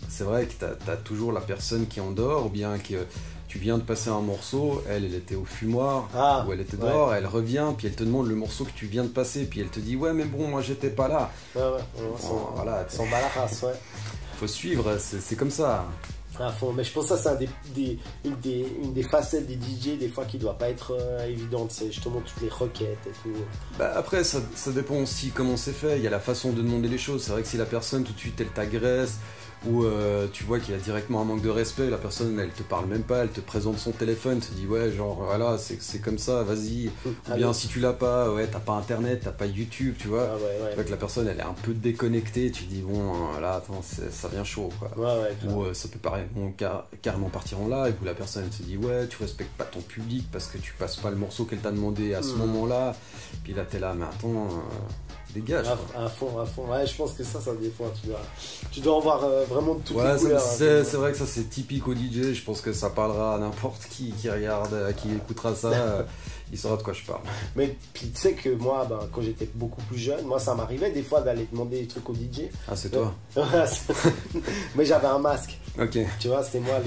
c'est vrai que t'as toujours la personne qui endort, ou bien que tu viens de passer un morceau, elle était au fumoir, ou elle était dehors, elle revient, puis elle te demande le morceau que tu viens de passer, puis elle te dit ouais mais bon moi j'étais pas là. Voilà, sans balaras, faut suivre, c'est comme ça. À fond. Mais je pense que ça c'est une des facettes des DJ des fois qui doit pas être évidente, c'est justement toutes les requêtes et tout. Après ça dépend aussi comment c'est fait, il y a la façon de demander les choses, c'est vrai que si la personne tout de suite elle t'agresse, ou tu vois qu'il y a directement un manque de respect, la personne elle te parle même pas, elle te présente son téléphone, te dit ouais genre voilà c'est comme ça, vas-y, ou bien si tu l'as pas, ouais t'as pas internet, t'as pas YouTube, tu vois, tu vois que la personne elle est un peu déconnectée, tu dis bon là attends ça vient chaud quoi, ou ça peut paraître bon, carrément partir en live, où la personne elle te dit ouais tu respectes pas ton public parce que tu passes pas le morceau qu'elle t'a demandé à ce moment là, puis là t'es là mais attends dégage. À fond. Ouais, je pense que ça des fois, tu dois en voir vraiment de toutes les couleurs. C'est vrai que ça, c'est typique au DJ. Je pense que ça parlera à n'importe qui regarde, qui écoutera ça. Il saura de quoi je parle. Mais puis tu sais que moi, quand j'étais beaucoup plus jeune, moi, ça m'arrivait des fois d'aller demander des trucs au DJ. Ah, c'est toi. Mais j'avais un masque. Ok. Tu vois, c'était moi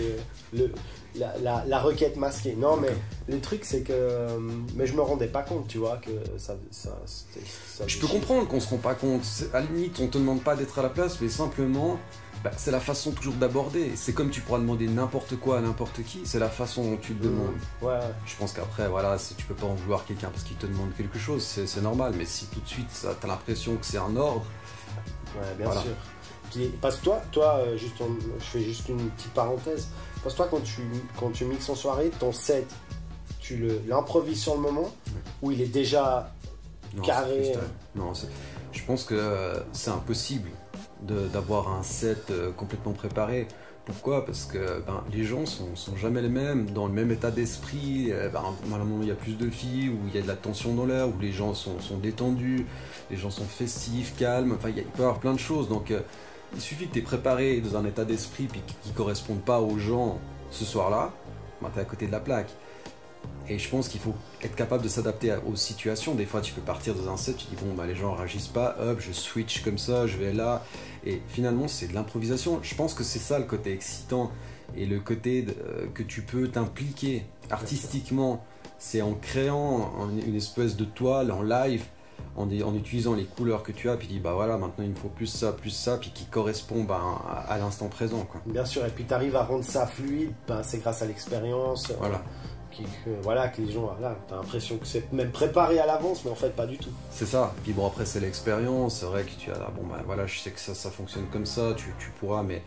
la requête masquée. Non, mais le truc, c'est que... Mais je me rendais pas compte, tu vois, que ça je peux comprendre qu'on se rend pas compte. À la limite, on te demande pas d'être à la place, mais simplement, c'est la façon toujours d'aborder. C'est comme tu pourras demander n'importe quoi à n'importe qui, c'est la façon dont tu le demandes. Ouais. Je pense qu'après, voilà, tu peux pas en vouloir quelqu'un parce qu'il te demande quelque chose, c'est normal. Mais si tout de suite, t'as l'impression que c'est un ordre... Ouais, bien sûr. Puis, parce que toi je fais juste une petite parenthèse. Parce que toi, quand tu mixes en soirée, ton set, tu l'improvises sur le moment, ou il est déjà carré. Non, je pense que c'est impossible d'avoir un set complètement préparé. Pourquoi? Parce que les gens sont jamais les mêmes, dans le même état d'esprit. Normalement, il y a plus de filles, où il y a de la tension dans l'air, où les gens sont détendus, les gens sont festifs, calmes. Enfin, il peut y avoir plein de choses. Donc, il suffit que tu es préparé dans un état d'esprit puis qui ne corresponde pas aux gens ce soir-là, ben, tu es à côté de la plaque. Et je pense qu'il faut être capable de s'adapter aux situations. Des fois, tu peux partir dans un set, tu dis bon, bah, les gens réagissent pas, hop, je switch comme ça, je vais là. Et finalement, c'est de l'improvisation. Je pense que c'est ça le côté excitant et le côté que tu peux t'impliquer artistiquement. C'est en créant une espèce de toile en live, en utilisant les couleurs que tu as, puis dis bah voilà, maintenant il me faut plus ça, puis qui correspond bah, à l'instant présent, quoi. Bien sûr, et puis tu arrives à rendre ça fluide, bah, c'est grâce à l'expérience. Voilà. Que les gens, voilà, t'as l'impression que c'est même préparé à l'avance, mais en fait pas du tout. C'est ça. Puis bon, après c'est l'expérience, c'est vrai que tu as, bon bah voilà, je sais que ça fonctionne comme ça, tu pourras, mais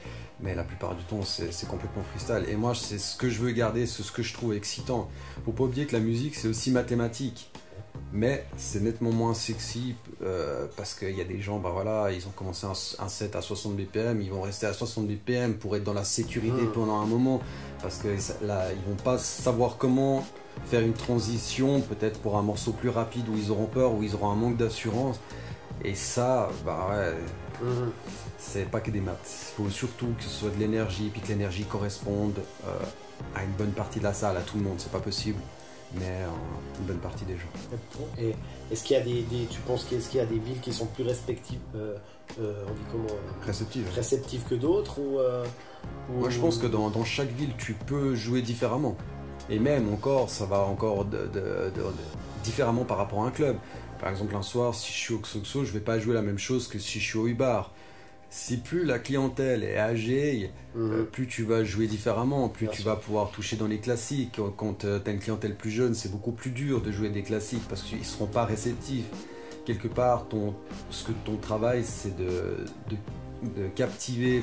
la plupart du temps c'est complètement freestyle. Et moi c'est ce que je veux garder, c'est ce que je trouve excitant. Faut pas oublier que la musique c'est aussi mathématique, mais c'est nettement moins sexy parce qu'il y a des gens, bah voilà, ils ont commencé un set à 60 BPM, ils vont rester à 60 BPM pour être dans la sécurité pendant un moment, parce que là, ils vont pas savoir comment faire une transition, peut-être pour un morceau plus rapide où ils auront peur, où ils auront un manque d'assurance. Et ça, bah ouais, c'est pas que des maths. Il faut surtout que ce soit de l'énergie, puis que l'énergie corresponde à une bonne partie de la salle, à tout le monde. C'est pas possible, mais une bonne partie des gens. Et est-ce qu'il y a tu penses qu'il y a des villes qui sont plus respectives, on dit comment, réceptives que d'autres ou Moi je pense que dans chaque ville tu peux jouer différemment. Et même encore, ça va encore différemment par rapport à un club. Par exemple un soir, si je suis au Xoxo, je vais pas jouer la même chose que si je suis au Ubar. Si plus la clientèle est âgée, plus tu vas jouer différemment, plus tu vas pouvoir toucher dans les classiques. Quand tu as une clientèle plus jeune, c'est beaucoup plus dur de jouer des classiques parce qu'ils ne seront pas réceptifs. Quelque part, ton travail, c'est de captiver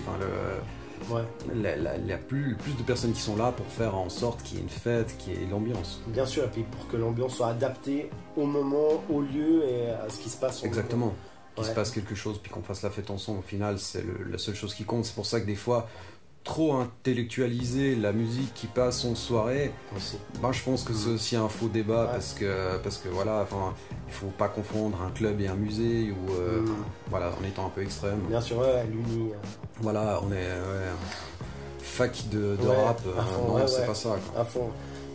le plus de personnes qui sont là pour faire en sorte qu'il y ait une fête, qu'il y ait l'ambiance. Bien sûr, et puis pour que l'ambiance soit adaptée au moment, au lieu et à ce qui se passe. Exactement. Qu'il se passe quelque chose, puis qu'on fasse la fête ensemble. Au final, c'est la seule chose qui compte. C'est pour ça que des fois, trop intellectualiser la musique qui passe en soirée, ben, je pense que c'est aussi un faux débat parce que voilà, enfin, il faut pas confondre un club et un musée ou voilà, en étant un peu extrême. Bien sûr, l'uni. Voilà, on est fac de rap, fond, non, c'est pas ça. Quoi.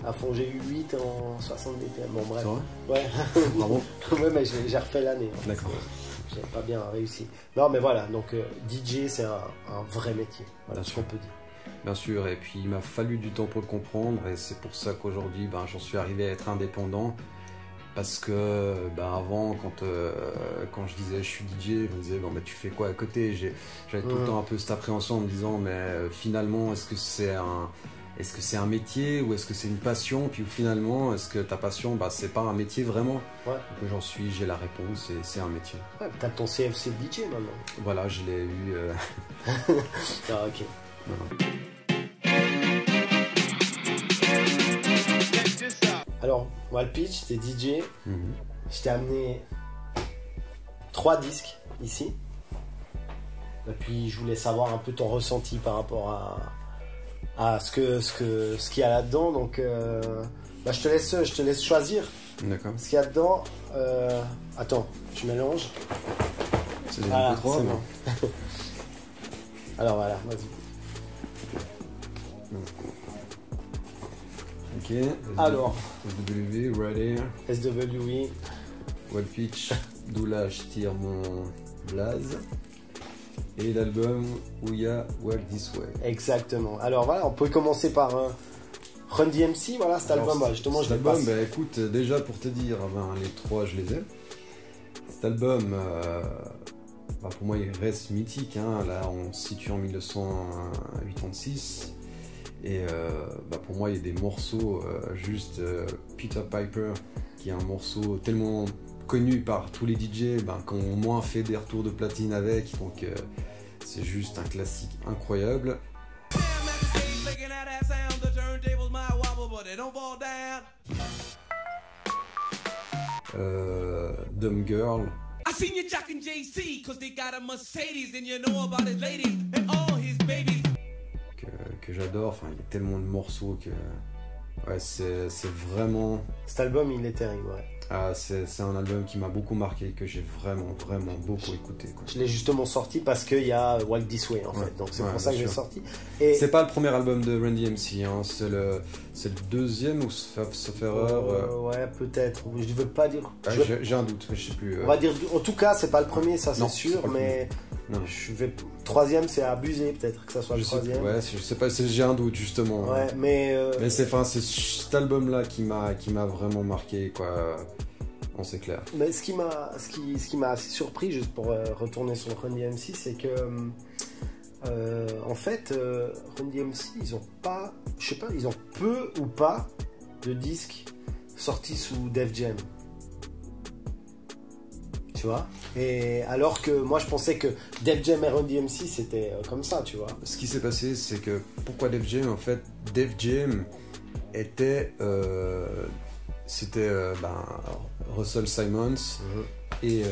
À fond, j'ai eu 8 en 60 BPM. Bon, bref. C'est vrai? Ouais. Bravo. Ouais, mais j'ai refait l'année. D'accord. J'ai pas bien réussi. Non, mais voilà, donc DJ, c'est un vrai métier. Voilà ce qu'on peut dire. Bien sûr, et puis il m'a fallu du temps pour le comprendre, et c'est pour ça qu'aujourd'hui, ben, j'en suis arrivé à être indépendant. Parce que avant, quand je disais je suis DJ, je me disais bon, tu fais quoi à côté? J'avais tout le temps un peu cette appréhension en me disant mais finalement, est-ce que c'est un métier ou est-ce que c'est une passion? Puis finalement, est-ce que ta passion, c'est pas un métier vraiment? Donc j'ai la réponse et c'est un métier. Ouais, t'as ton CFC de DJ maintenant. Voilà, je l'ai eu. Ah, ok. Voilà. Alors, moi le pitch, t'es DJ. Je t'ai amené 3 disques ici. Et puis je voulais savoir un peu ton ressenti par rapport à ce qu'il y a là-dedans. Donc je te laisse choisir. D'accord. Ce qu'il y a dedans. Attends, tu mélanges. C'est des MP3, c'est bon. Alors voilà, vas-y. Ok. Alors. SW, ready. SWI. Wild Pitch, d'où là je tire mon blaze. Et l'album Ouya Wild This Way. Exactement. Alors voilà, on peut commencer par Run DMC, voilà cet album. Justement, je l'ai pas. Cet album, écoute, déjà pour te dire, les 3 je les ai. Cet album, pour moi il reste mythique. Hein. Là on se situe en 1986. Et pour moi il y a des morceaux juste Peter Piper qui est un morceau tellement connu par tous les DJ qui ont au moins fait des retours de platine avec, donc c'est juste un classique incroyable. Dumb Girl. I seen you jockin' JC cause they got a Mercedes and you know about his ladies and all his babies. Que j'adore, il y a tellement de morceaux que Ouais, c'est vraiment... Cet album, il est terrible, ouais. Ah, c'est un album qui m'a beaucoup marqué, que j'ai vraiment beaucoup écouté, quoi. Je l'ai justement sorti parce qu'il y a Walk This Way, en fait. Donc c'est pour ça que je l'ai sorti. Et... C'est pas le premier album de Run DMC, hein. C'est le deuxième, ou sauf erreur. Ouais, peut-être. Je veux pas dire... J'ai un doute, mais je sais plus. On va dire... En tout cas, c'est pas le premier, ça c'est sûr, mais... Non. Troisième, c'est abusé, peut-être que ça soit le troisième. Ouais, je sais pas, j'ai un doute, justement. Ouais, mais c'est cet album-là qui m'a vraiment marqué, quoi. On c'est clair. Mais ce qui m'a assez surpris, juste pour retourner sur Run DMC, c'est que en fait, Run DMC, ils ont pas, je sais pas, ils ont peu ou pas de disques sortis sous Def Jam. Tu vois? Et alors que moi je pensais que Def Jam et Run DMC c'était comme ça, tu vois. Ce qui s'est passé, c'est que pourquoi Def Jam? En fait, Def Jam était c'était Russell Simmons et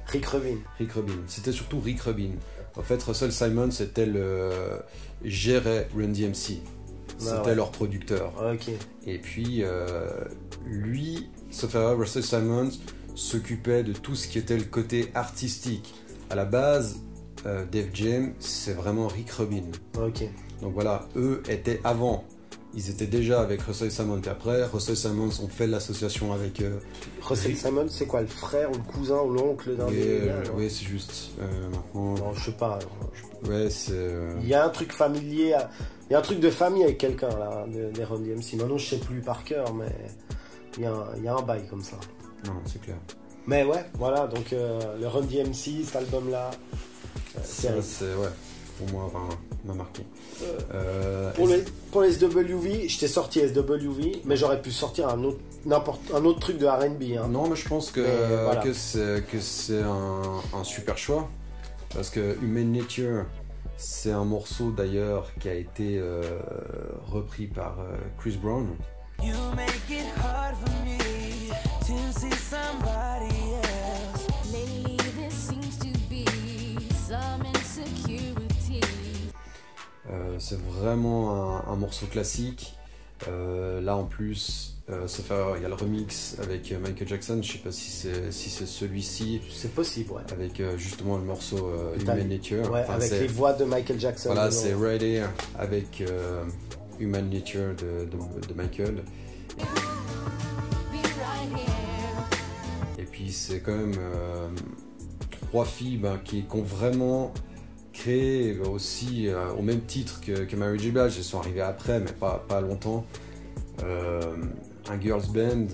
Rick Rubin. Rick Rubin. C'était surtout Rick Rubin. En fait, Russell Simmons gérait Run DMC. C'était leur producteur. Ok. Et puis lui, sauf erreur, Russell Simmons s'occupait de tout ce qui était le côté artistique. À la base, Def Jam, c'est vraiment Rick Rubin. Ok. Donc voilà, eux étaient avant. Ils étaient déjà avec Russell Simmons. Et après, Russell Simmons ont fait l'association avec... Russell Simmons, c'est quoi, le frère ou le cousin ou l'oncle d'un des gars? Oui, c'est juste. Maintenant... Non, je sais pas. Ouais, c'est... Il y a un truc familier... Il y a un truc de famille avec quelqu'un, là, des Run DMC. Maintenant, je sais plus par cœur, mais il y a un bail comme ça. Non, c'est clair. Mais ouais, voilà, donc le Run DMC, cet album-là, c'est ouais, pour moi, m'a marqué. Pour les SWV, je t'ai sorti SWV, mais j'aurais pu sortir un autre truc de R&B. Hein. Non, mais je pense que c'est un super choix, parce que Human Nature, c'est un morceau d'ailleurs qui a été repris par Chris Brown. You make it hard for me to see somebody else. Lately there seems to be some insecurity. C'est vraiment un morceau classique. Là en plus, il y a le remix avec Michael Jackson. Je sais pas si c'est celui-ci. C'est possible, ouais. Avec justement le morceau Human Nature. Ouais, avec les voix de Michael Jackson. Voilà, c'est Right Here avec Human Nature de Michael. Et puis c'est quand même trois filles qui ont vraiment créé aussi au même titre que Mary J. Blige. Elles sont arrivées après, mais pas longtemps. Un girls band,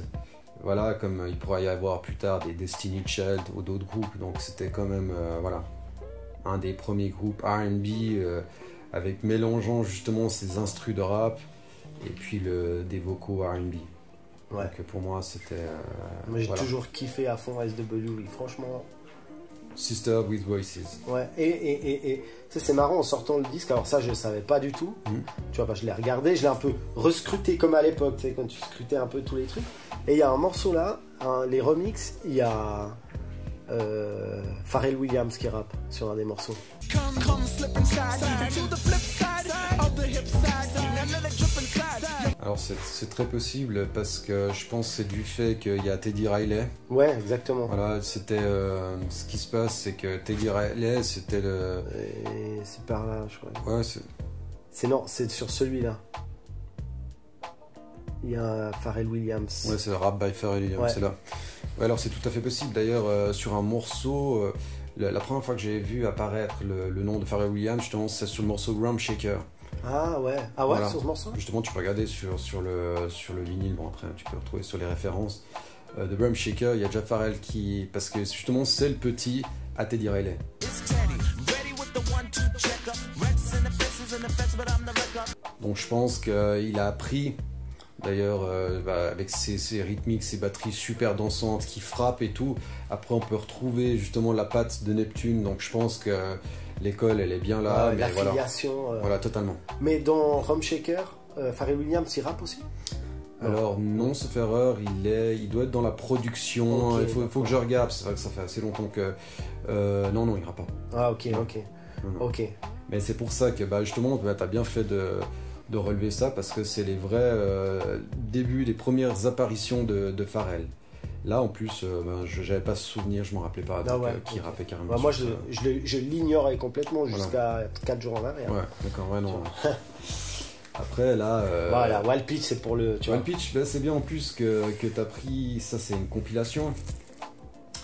voilà, comme il pourrait y avoir plus tard des Destiny Child ou d'autres groupes. Donc c'était quand même voilà, un des premiers groupes R&B avec mélangeant justement ces instrus de rap et puis des vocaux R&B. Ouais. Donc pour moi c'était... moi j'ai toujours kiffé à fond SWV, franchement. Sister with Voices. Ouais, et c'est marrant en sortant le disque, alors ça je savais pas du tout. Tu vois, je l'ai regardé, je l'ai un peu rescruté comme à l'époque, tu sais, quand tu scrutais un peu tous les trucs. Et il y a un morceau là, les remixes, il y a Pharrell Williams qui rappe sur un des morceaux. Alors c'est très possible parce que je pense que c'est du fait qu'il y a Teddy Riley. Ouais, exactement. Voilà, c'était ce qui se passe, c'est que Teddy Riley, c'était le... Et c'est par là, je crois. Ouais, c'est sur celui-là. Il y a Pharrell Williams. Ouais, c'est le Rap by Pharrell Williams, ouais. C'est là. Ouais, alors c'est tout à fait possible. D'ailleurs, sur un morceau, la première fois que j'ai vu apparaître le nom de Pharrell Williams, justement, c'est sur le morceau Rum Shaker. Ah ouais, voilà. Sur ce morceau. Justement, tu peux regarder sur le vinyle. Bon, après, tu peux retrouver sur les références. De Rum Shaker, il y a déjà Pharrell qui... Parce que justement, c'est le petit à Teddy Riley. Donc je pense qu'il a appris, d'ailleurs, avec ses rythmiques, ses batteries super dansantes qui frappent et tout. Après, on peut retrouver justement la patte de Neptune. Donc je pense que l'école, elle est bien là. Ouais, mais la filiation. Voilà, totalement. Mais dans Rum Shaker, Pharrell Williams, il rappe aussi? Alors non, sauf erreur, il doit être dans la production. Okay, il faut que je regarde. C'est vrai que ça fait assez longtemps que... non, il rappe pas. Ah ok. Non. Ok. Mais c'est pour ça que justement, tu as bien fait de de relever ça parce que c'est les vrais débuts, les premières apparitions de Pharrell. Là, en plus, je n'avais pas ce souvenir, je m'en rappelais pas, donc, qui rappait carrément. Moi, je l'ignorais complètement jusqu'à 4 jours en arrière. Ouais, d'accord, ouais, non. Après, là... Voilà, Wild Peach, c'est pour le... Wild Peach, c'est bien en plus que tu as pris... Ça, c'est une compilation.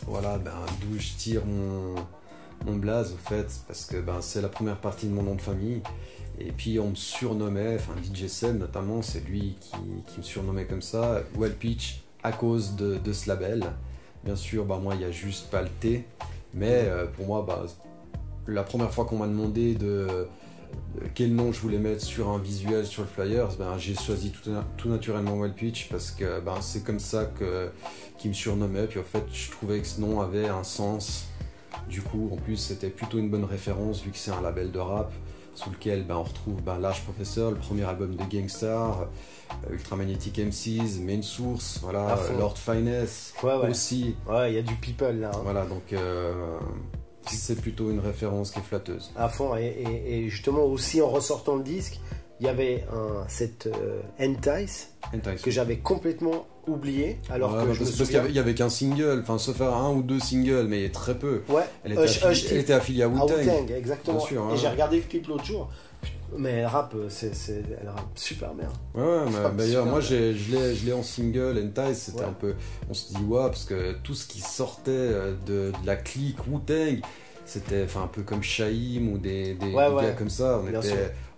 Voilà, d'où je tire mon blaze, au fait, parce que c'est la première partie de mon nom de famille. Et puis, on me surnommait, enfin, DJ Seb, notamment, c'est lui qui me surnommait comme ça, Wild Peach, à cause de ce label. Bien sûr, moi, il n'y a juste pas le T. Mais pour moi, la première fois qu'on m'a demandé quel nom je voulais mettre sur un visuel, sur le flyers, j'ai choisi tout naturellement Wild Peach parce que c'est comme ça qu'il me surnommait. Puis en fait, je trouvais que ce nom avait un sens. Du coup, en plus, c'était plutôt une bonne référence vu que c'est un label de rap sous lequel on retrouve Large Professor, le premier album de Gangstar, Ultramagnetic MCs, Main Source, voilà, Lord Finesse aussi. Ouais, il y a du people là. Hein. Voilà, donc c'est plutôt une référence qui est flatteuse. À fond, et justement aussi en ressortant le disque, il y avait cette Entice que j'avais complètement oublié, alors que je me souviens... Parce qu'il y avait qu'un single, enfin sauf faire 1 ou 2 singles, mais très peu. Ouais, elle était affiliée à Wu-Tang. Exactement. Sûr, hein. Et j'ai regardé le clip l'autre jour, mais elle rappe, elle rappe super bien. Ouais, d'ailleurs, moi je l'ai en single, Entice, c'était un peu... On se dit, parce que tout ce qui sortait de la clique Wu-Tang, c'était un peu comme Shaim ou des gars comme ça,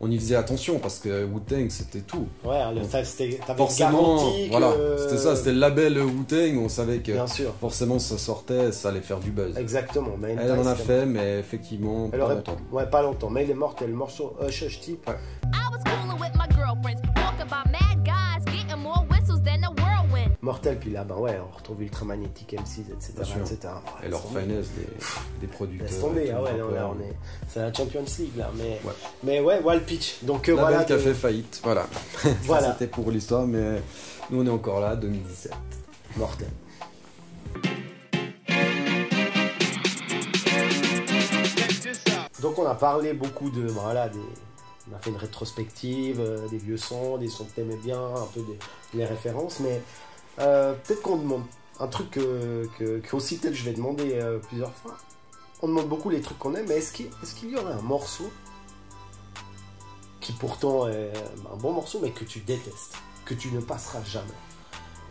on y faisait attention parce que Wu-Tang c'était tout. Ouais, t'avais forcément, garanti que... voilà, c'était ça, c'était le label Wu-Tang, on savait que forcément ça sortait, ça allait faire du buzz. Exactement. Mais elle en a fait, mais effectivement, pas longtemps. Ouais, pas longtemps, mais il est mortel, le morceau Hush Hush Tip. Ouais. Mortel, puis là, on retrouve Ultramagnetic MCs, etc. Et leur finesse des producteurs. Laisse tomber, c'est la Champions League là, mais Wild Peach. Donc la qui a fait faillite, voilà. Ça, c'était pour l'histoire, mais nous on est encore là, 2017. Mortel. Donc on a parlé beaucoup de, on a fait une rétrospective, des vieux sons, des sons que t'aimais bien, un peu des références, mais peut-être qu'on demande un truc que aussi peut-être je vais demander plusieurs fois. On demande beaucoup les trucs qu'on aime, mais est-ce qu'il y aurait un morceau qui pourtant est un bon morceau, mais que tu détestes, que tu ne passeras jamais,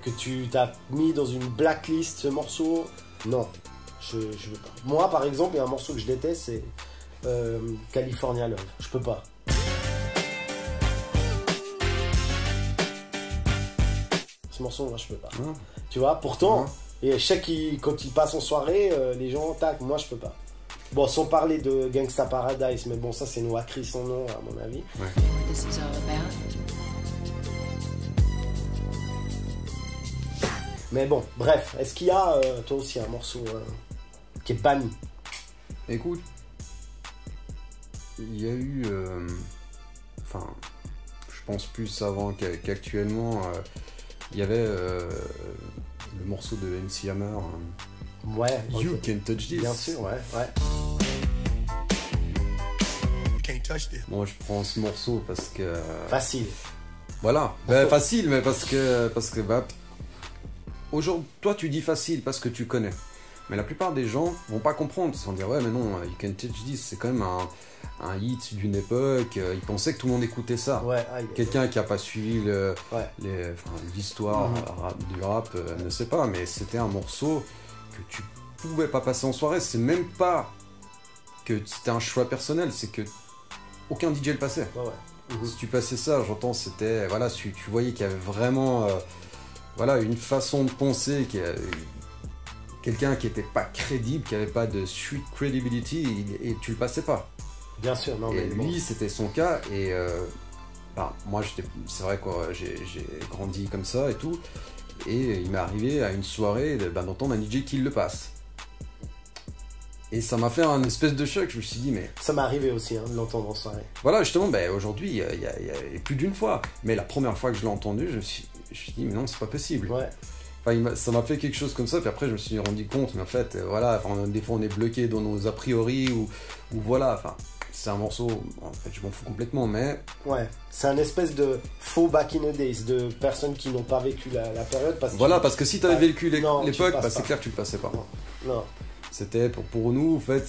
que tu t'as mis dans une blacklist ce morceau? Non, je veux pas. Moi par exemple, il y a un morceau que je déteste, c'est California Love. Je peux pas. Ce morceau, moi, je peux pas. Tu vois, pourtant, et je sais quand il passe en soirée, les gens tac, moi, je peux pas. Bon, sans parler de Gangsta Paradise, mais bon, ça, c'est Noah Chris son nom, à mon avis. Mais bon, bref, est-ce qu'il y a, toi aussi, un morceau qui est banni? Écoute, il y a eu... je pense plus avant qu'actuellement... il y avait le morceau de MC Hammer. Ouais. You Can't Touch This. Bien sûr, ouais. Moi, je prends ce morceau parce que... Facile. Voilà. Facile, mais parce que aujourd'hui, toi, tu dis facile parce que tu connais. Mais la plupart des gens vont pas comprendre. Ils vont dire, ouais, mais non, You Can't Touch This, c'est quand même un hit d'une époque. Ils pensaient que tout le monde écoutait ça. Ouais, quelqu'un qui a pas suivi l'histoire du rap ne sait pas, mais c'était un morceau que tu pouvais pas passer en soirée. C'est même pas que c'était un choix personnel, c'est que aucun DJ le passait. Si tu passais ça, j'entends, c'était... Voilà, tu voyais qu'il y avait vraiment une façon de penser, quelqu'un qui était pas crédible, qui avait pas de street credibility, et tu le passais pas. Bien sûr, non, mais lui, c'était son cas, et moi, c'est vrai que j'ai grandi comme ça et tout, et il m'est arrivé à une soirée d'entendre un DJ qui le passe. Et ça m'a fait un espèce de choc, je me suis dit, mais... Ça m'est arrivé aussi, de l'entendre en soirée. Voilà, justement, aujourd'hui, il y a plus d'une fois, mais la première fois que je l'ai entendu, je me suis dit, mais non, c'est pas possible. Ouais. Ça m'a fait quelque chose comme ça, puis après je me suis rendu compte, mais en fait, des fois on est bloqué dans nos a priori, ou voilà, c'est un morceau, en fait je m'en fous complètement, mais Ouais, c'est un espèce de faux back in the days, de personnes qui n'ont pas vécu la période. Parce voilà, parce que si t'avais vécu Non, tu l'époque, passes bah, c'est pas. clair que tu le passais pas. Non. C'était pour nous, en fait,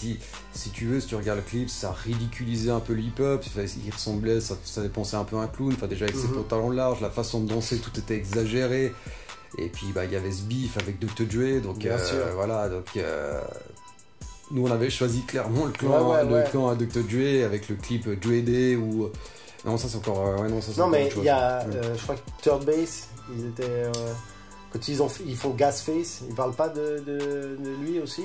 si tu veux, si tu regardes le clip, ça ridiculisait un peu le hip-hop, il ressemblait, ça pensait un peu à un clown, enfin déjà avec ses pantalons larges, la façon de danser, tout était exagéré. Et puis bah il y avait ce beef avec Dr. Dre, donc Bien sûr. voilà, donc nous on avait choisi clairement le clan à Dr. Dre avec le clip Dre Day ou non ça c'est encore non ça c'est Non, encore mais autre chose. il y a, je crois que Third Base, ils étaient. Quand ils font Gasface, ils parlent pas de lui aussi?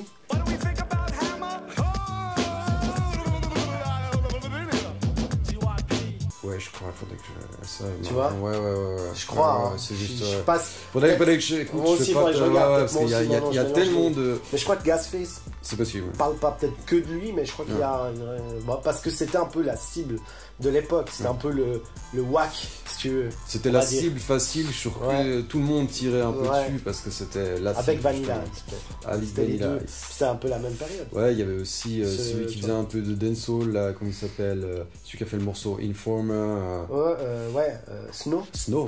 Ouais, je crois, faudrait que je... Ça, Tu vois? Ouais. Je crois. Ouais, c'est juste... Je passe. Faudrait que je... Écoute, Moi je aussi, fais pas faudrait que je regarde, ouais, peut-être parce qu'il y a, moi aussi, il y a non, tellement de... Mais je crois que Gasface C'est possible. parle pas peut-être que de lui, mais je crois qu'il y a. Parce que c'était un peu la cible de l'époque, c'était un peu le wack, si tu veux. C'était on la va dire. cible facile sur que tout le monde tirait un peu Ouais. dessus parce que c'était la Avec cible. Vanilla justement. Ice, peut-être. Avec C'était les Vanilla deux. Ice. C'était un peu la même période. Ouais, il y avait aussi Ce- celui qui tu faisait vois. un peu de dancehall, là, comment il s'appelle celui qui a fait le morceau Informer. Snow. Snow.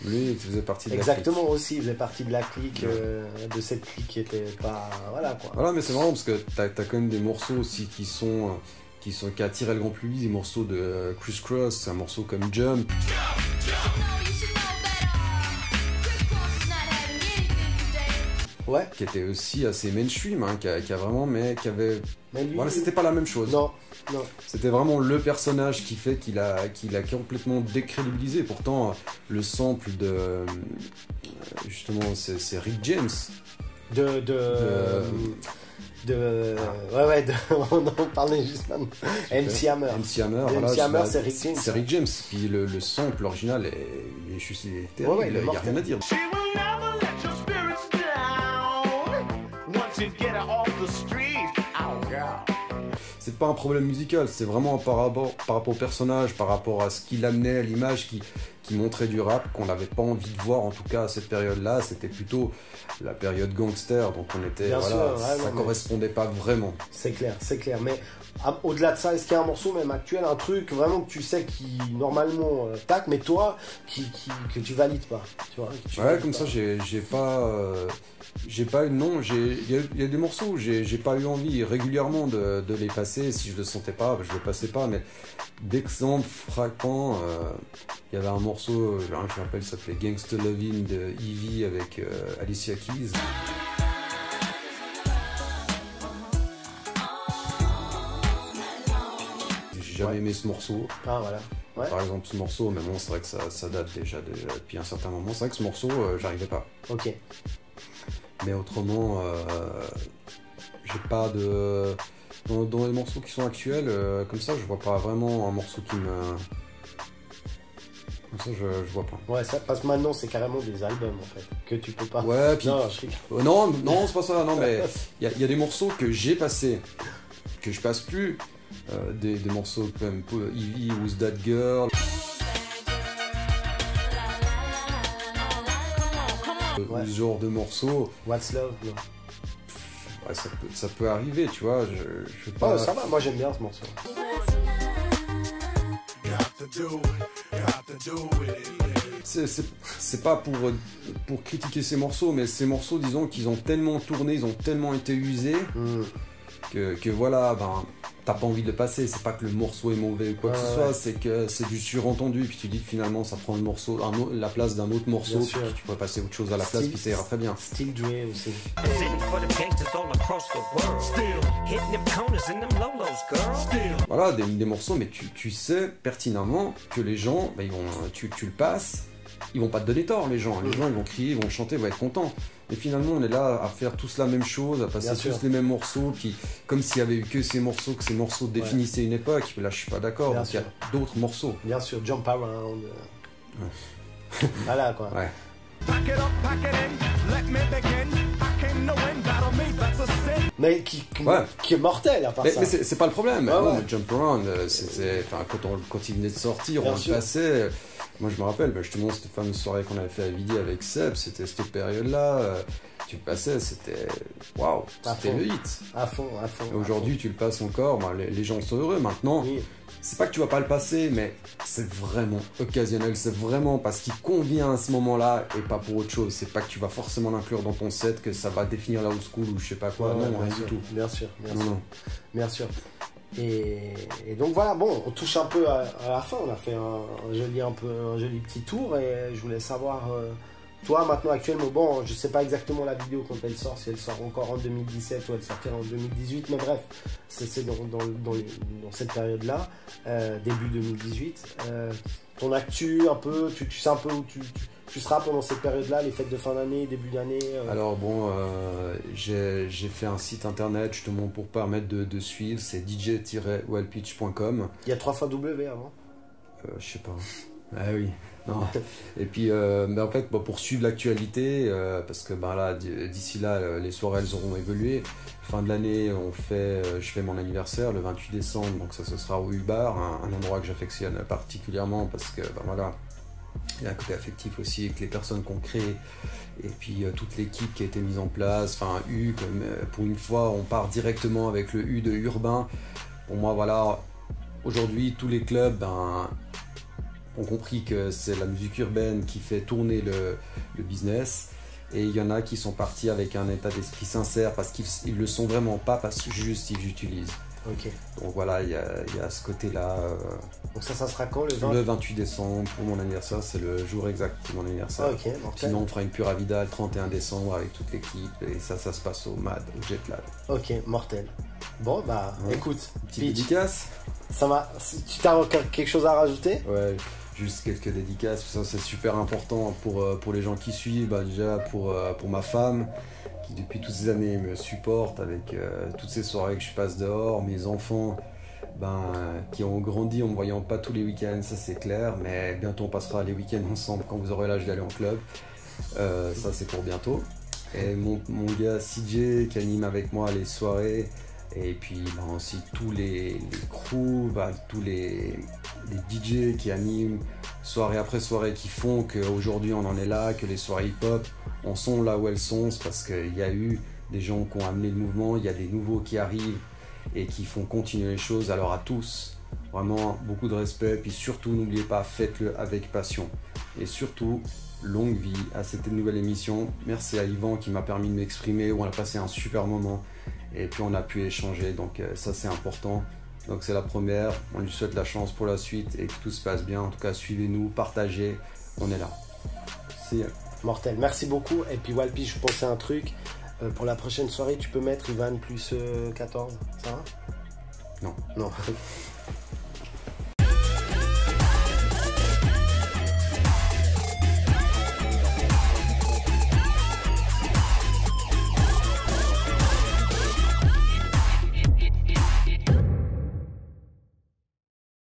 Lui, il faisait partie de la Exactement clique. aussi, il faisait partie de la clique, de cette clique qui était pas. Voilà quoi. Voilà, mais c'est marrant parce que t'as quand même des morceaux aussi qui attirent le grand public, des morceaux de Criss Cross, c'est un morceau comme Jump. Ouais, Qui était aussi assez mainstream, hein, qui a vraiment, mais qui avait. mais lui. Voilà, c'était pas la même chose. Non. C'était vraiment le personnage qui fait qu'il a complètement décrédibilisé. Pourtant, le sample de. Justement, c'est Rick James. On en parlait juste maintenant. MC Hammer. MC Hammer, MC voilà. Hammer, c'est Rick James. C'est Rick James. Puis le sample original il est juste terrible. Ouais, il est il n'y a mortel. rien à dire. She will never let your spirits down. Once you get her off the street, oh girl. C'est pas un problème musical, c'est vraiment par rapport au personnage, par rapport à ce qu'il amenait à l'image qui montrait du rap, qu'on n'avait pas envie de voir en tout cas à cette période-là. C'était plutôt la période gangster, donc on était. Bien voilà, sûr, ouais, ça non, mais- correspondait pas vraiment. C'est clair. Mais au-delà de ça, est-ce qu'il y a un morceau même actuel, un truc vraiment que tu sais qui normalement tac, mais toi que tu valides pas, tu vois, que tu Ouais, valides comme pas. ça, j'ai pas eu non, il y a des morceaux où j'ai pas eu envie régulièrement de les passer. Si je le sentais pas, je le passais pas. Mais d'exemple frappant, il y avait un morceau, je me rappelle, ça s'appelait Gangsta Lovin' de Evie avec Alicia Keys. J'ai jamais aimé ce morceau. Ah voilà. Ouais. Par exemple, ce morceau, mais bon, c'est vrai que ça date déjà depuis un certain moment. C'est vrai que ce morceau, j'arrivais pas. Ok. Mais autrement, j'ai pas de. Dans les morceaux qui sont actuels, comme ça, je vois pas vraiment un morceau qui me. Comme ça, je vois pas. Ouais, ça parce que maintenant c'est carrément des albums en fait que tu peux pas. Ouais, puis. Non, je rigole. Non, c'est pas ça, non, mais il y a des morceaux que j'ai passés, que je passe plus. Des morceaux comme Evie, Who's That Girl. Ouais. Ce genre de morceaux, What's Love. Non. ouais, ça peut arriver, tu vois. Je veux pas. Oh, ça va. Moi j'aime bien ce morceau. C'est pas pour critiquer ces morceaux, mais ces morceaux, disons qu'ils ont tellement tourné, ils ont tellement été usés que voilà, ben t'as pas envie de le passer. C'est pas que le morceau est mauvais ou quoi que ce soit, c'est que c'est du surentendu. Puis tu dis que finalement ça prend le morceau, la place d'un autre morceau, Bien puis sûr. tu pourrais passer autre chose à la place, Style- puis ça ira très bien. Still Dre aussi. Sitting for them gangsters all across the world. Still hitting them corners and them lolos, girl. Still. Voilà, des morceaux, mais tu sais pertinemment que les gens, ben, tu le passes, ils vont pas te donner tort, les gens. Les gens, ils vont crier, ils vont chanter, ils vont être contents. Mais finalement, on est là à faire tous la même chose, à passer Bien tous sûr. les mêmes morceaux, puis comme s'il y avait eu que ces morceaux, définissaient une époque. Mais là, je suis pas d'accord. Bien Donc il y a sûr. d'autres morceaux. Bien sûr, Jump Around. Voilà quoi. Ouais. Pack it up, pack it in, let me begin. I came to win, battle me, that's a sin. Mais Ouais. qui est mortel à part Mais ça. c'est pas le problème. Ouais, Non, ouais. le Jump Around, quand il venait de sortir, Bien on sûr. le passait. Moi, je me rappelle, justement, cette fameuse soirée qu'on avait fait à Vidi avec Seb, c'était cette période-là. tu le passais, c'était waouh, À c'était fond. le hit. À fond, à fond. Et aujourd'hui, tu le passes encore, ben, les gens sont heureux maintenant. Oui. C'est pas que tu vas pas le passer, mais c'est vraiment occasionnel, c'est vraiment parce qu'il convient à ce moment-là et pas pour autre chose. C'est pas que tu vas forcément l'inclure dans ton set, que ça va définir la old school ou je sais pas quoi, Ouais, non, bien rien sûr, du tout. Bien sûr, bien Non, sûr. non. Bien sûr. Et donc voilà, bon, on touche un peu à la fin. On a fait un joli petit tour et je voulais savoir, toi maintenant actuellement, bon, je sais pas exactement la vidéo quand elle sort, si elle sort encore en 2017 ou elle sortira en 2018, mais bref, c'est dans cette période-là, début 2018. Ton actu un peu, tu sais un peu où tu seras pendant cette période-là, les fêtes de fin d'année, début d'année. Alors bon, j'ai fait un site internet justement pour permettre de suivre, c'est dj-wellpitch.com. Il y a 3 fois W avant. Je sais pas. Ah oui. Non. Et puis, mais en fait, bon, pour suivre l'actualité, parce que ben là, d'ici là, les soirées elles auront évolué. Fin de l'année, je fais mon anniversaire le 28 décembre, donc ça ce sera au U-Bar, un endroit que j'affectionne particulièrement parce que ben voilà, il y a un côté affectif aussi avec les personnes qu'on crée et puis toute l'équipe qui a été mise en place. Enfin, U, comme, pour une fois, on part directement avec le U de urbain. Pour moi, voilà, aujourd'hui, tous les clubs ont compris que c'est la musique urbaine qui fait tourner le business. Et il y en a qui sont partis avec un état d'esprit sincère parce qu'ils le sont vraiment pas, parce que juste ils utilisent. Ok. Donc voilà, il y a ce côté-là. Donc ça sera quand le 20 Le 28 décembre pour mon anniversaire, c'est le jour exact de mon anniversaire. Ah, ok, mortel. Sinon, on fera une Pura Vida le 31 décembre avec toute l'équipe et ça se passe au MAD, au Jet Lag. Ok, mortel. Bon, bah, Ouais. écoute, Petite Pitch, dédicace. ça va. Tu t'as encore quelque chose à rajouter? Ouais, juste quelques dédicaces, ça c'est super important pour les gens qui suivent. Bah, déjà pour ma femme qui depuis toutes ces années me supporte avec toutes ces soirées que je passe dehors, mes enfants qui ont grandi en me voyant pas tous les week-ends, ça c'est clair, mais bientôt on passera les week-ends ensemble quand vous aurez l'âge d'aller en club. Ça c'est pour bientôt. Et mon gars CJ qui anime avec moi les soirées. Et puis aussi tous les crews, tous les DJ qui animent soirée après soirée, qui font qu'aujourd'hui on en est là, que les soirées hip-hop en sont là où elles sont. C'est parce qu'il y a eu des gens qui ont amené le mouvement, il y a des nouveaux qui arrivent et qui font continuer les choses. Alors à tous, vraiment beaucoup de respect. Puis surtout n'oubliez pas, faites-le avec passion. Et surtout, longue vie à cette nouvelle émission. Merci à Yvan qui m'a permis de m'exprimer, où on a passé un super moment. Et puis on a pu échanger, donc ça c'est important. Donc c'est la première, on lui souhaite la chance pour la suite et que tout se passe bien. En tout cas, suivez-nous, partagez, on est là. See ya. Mortel, merci beaucoup. Et puis Walpi, je pensais à un truc. Pour la prochaine soirée, tu peux mettre Ivan plus 14, ça va? Non. Non.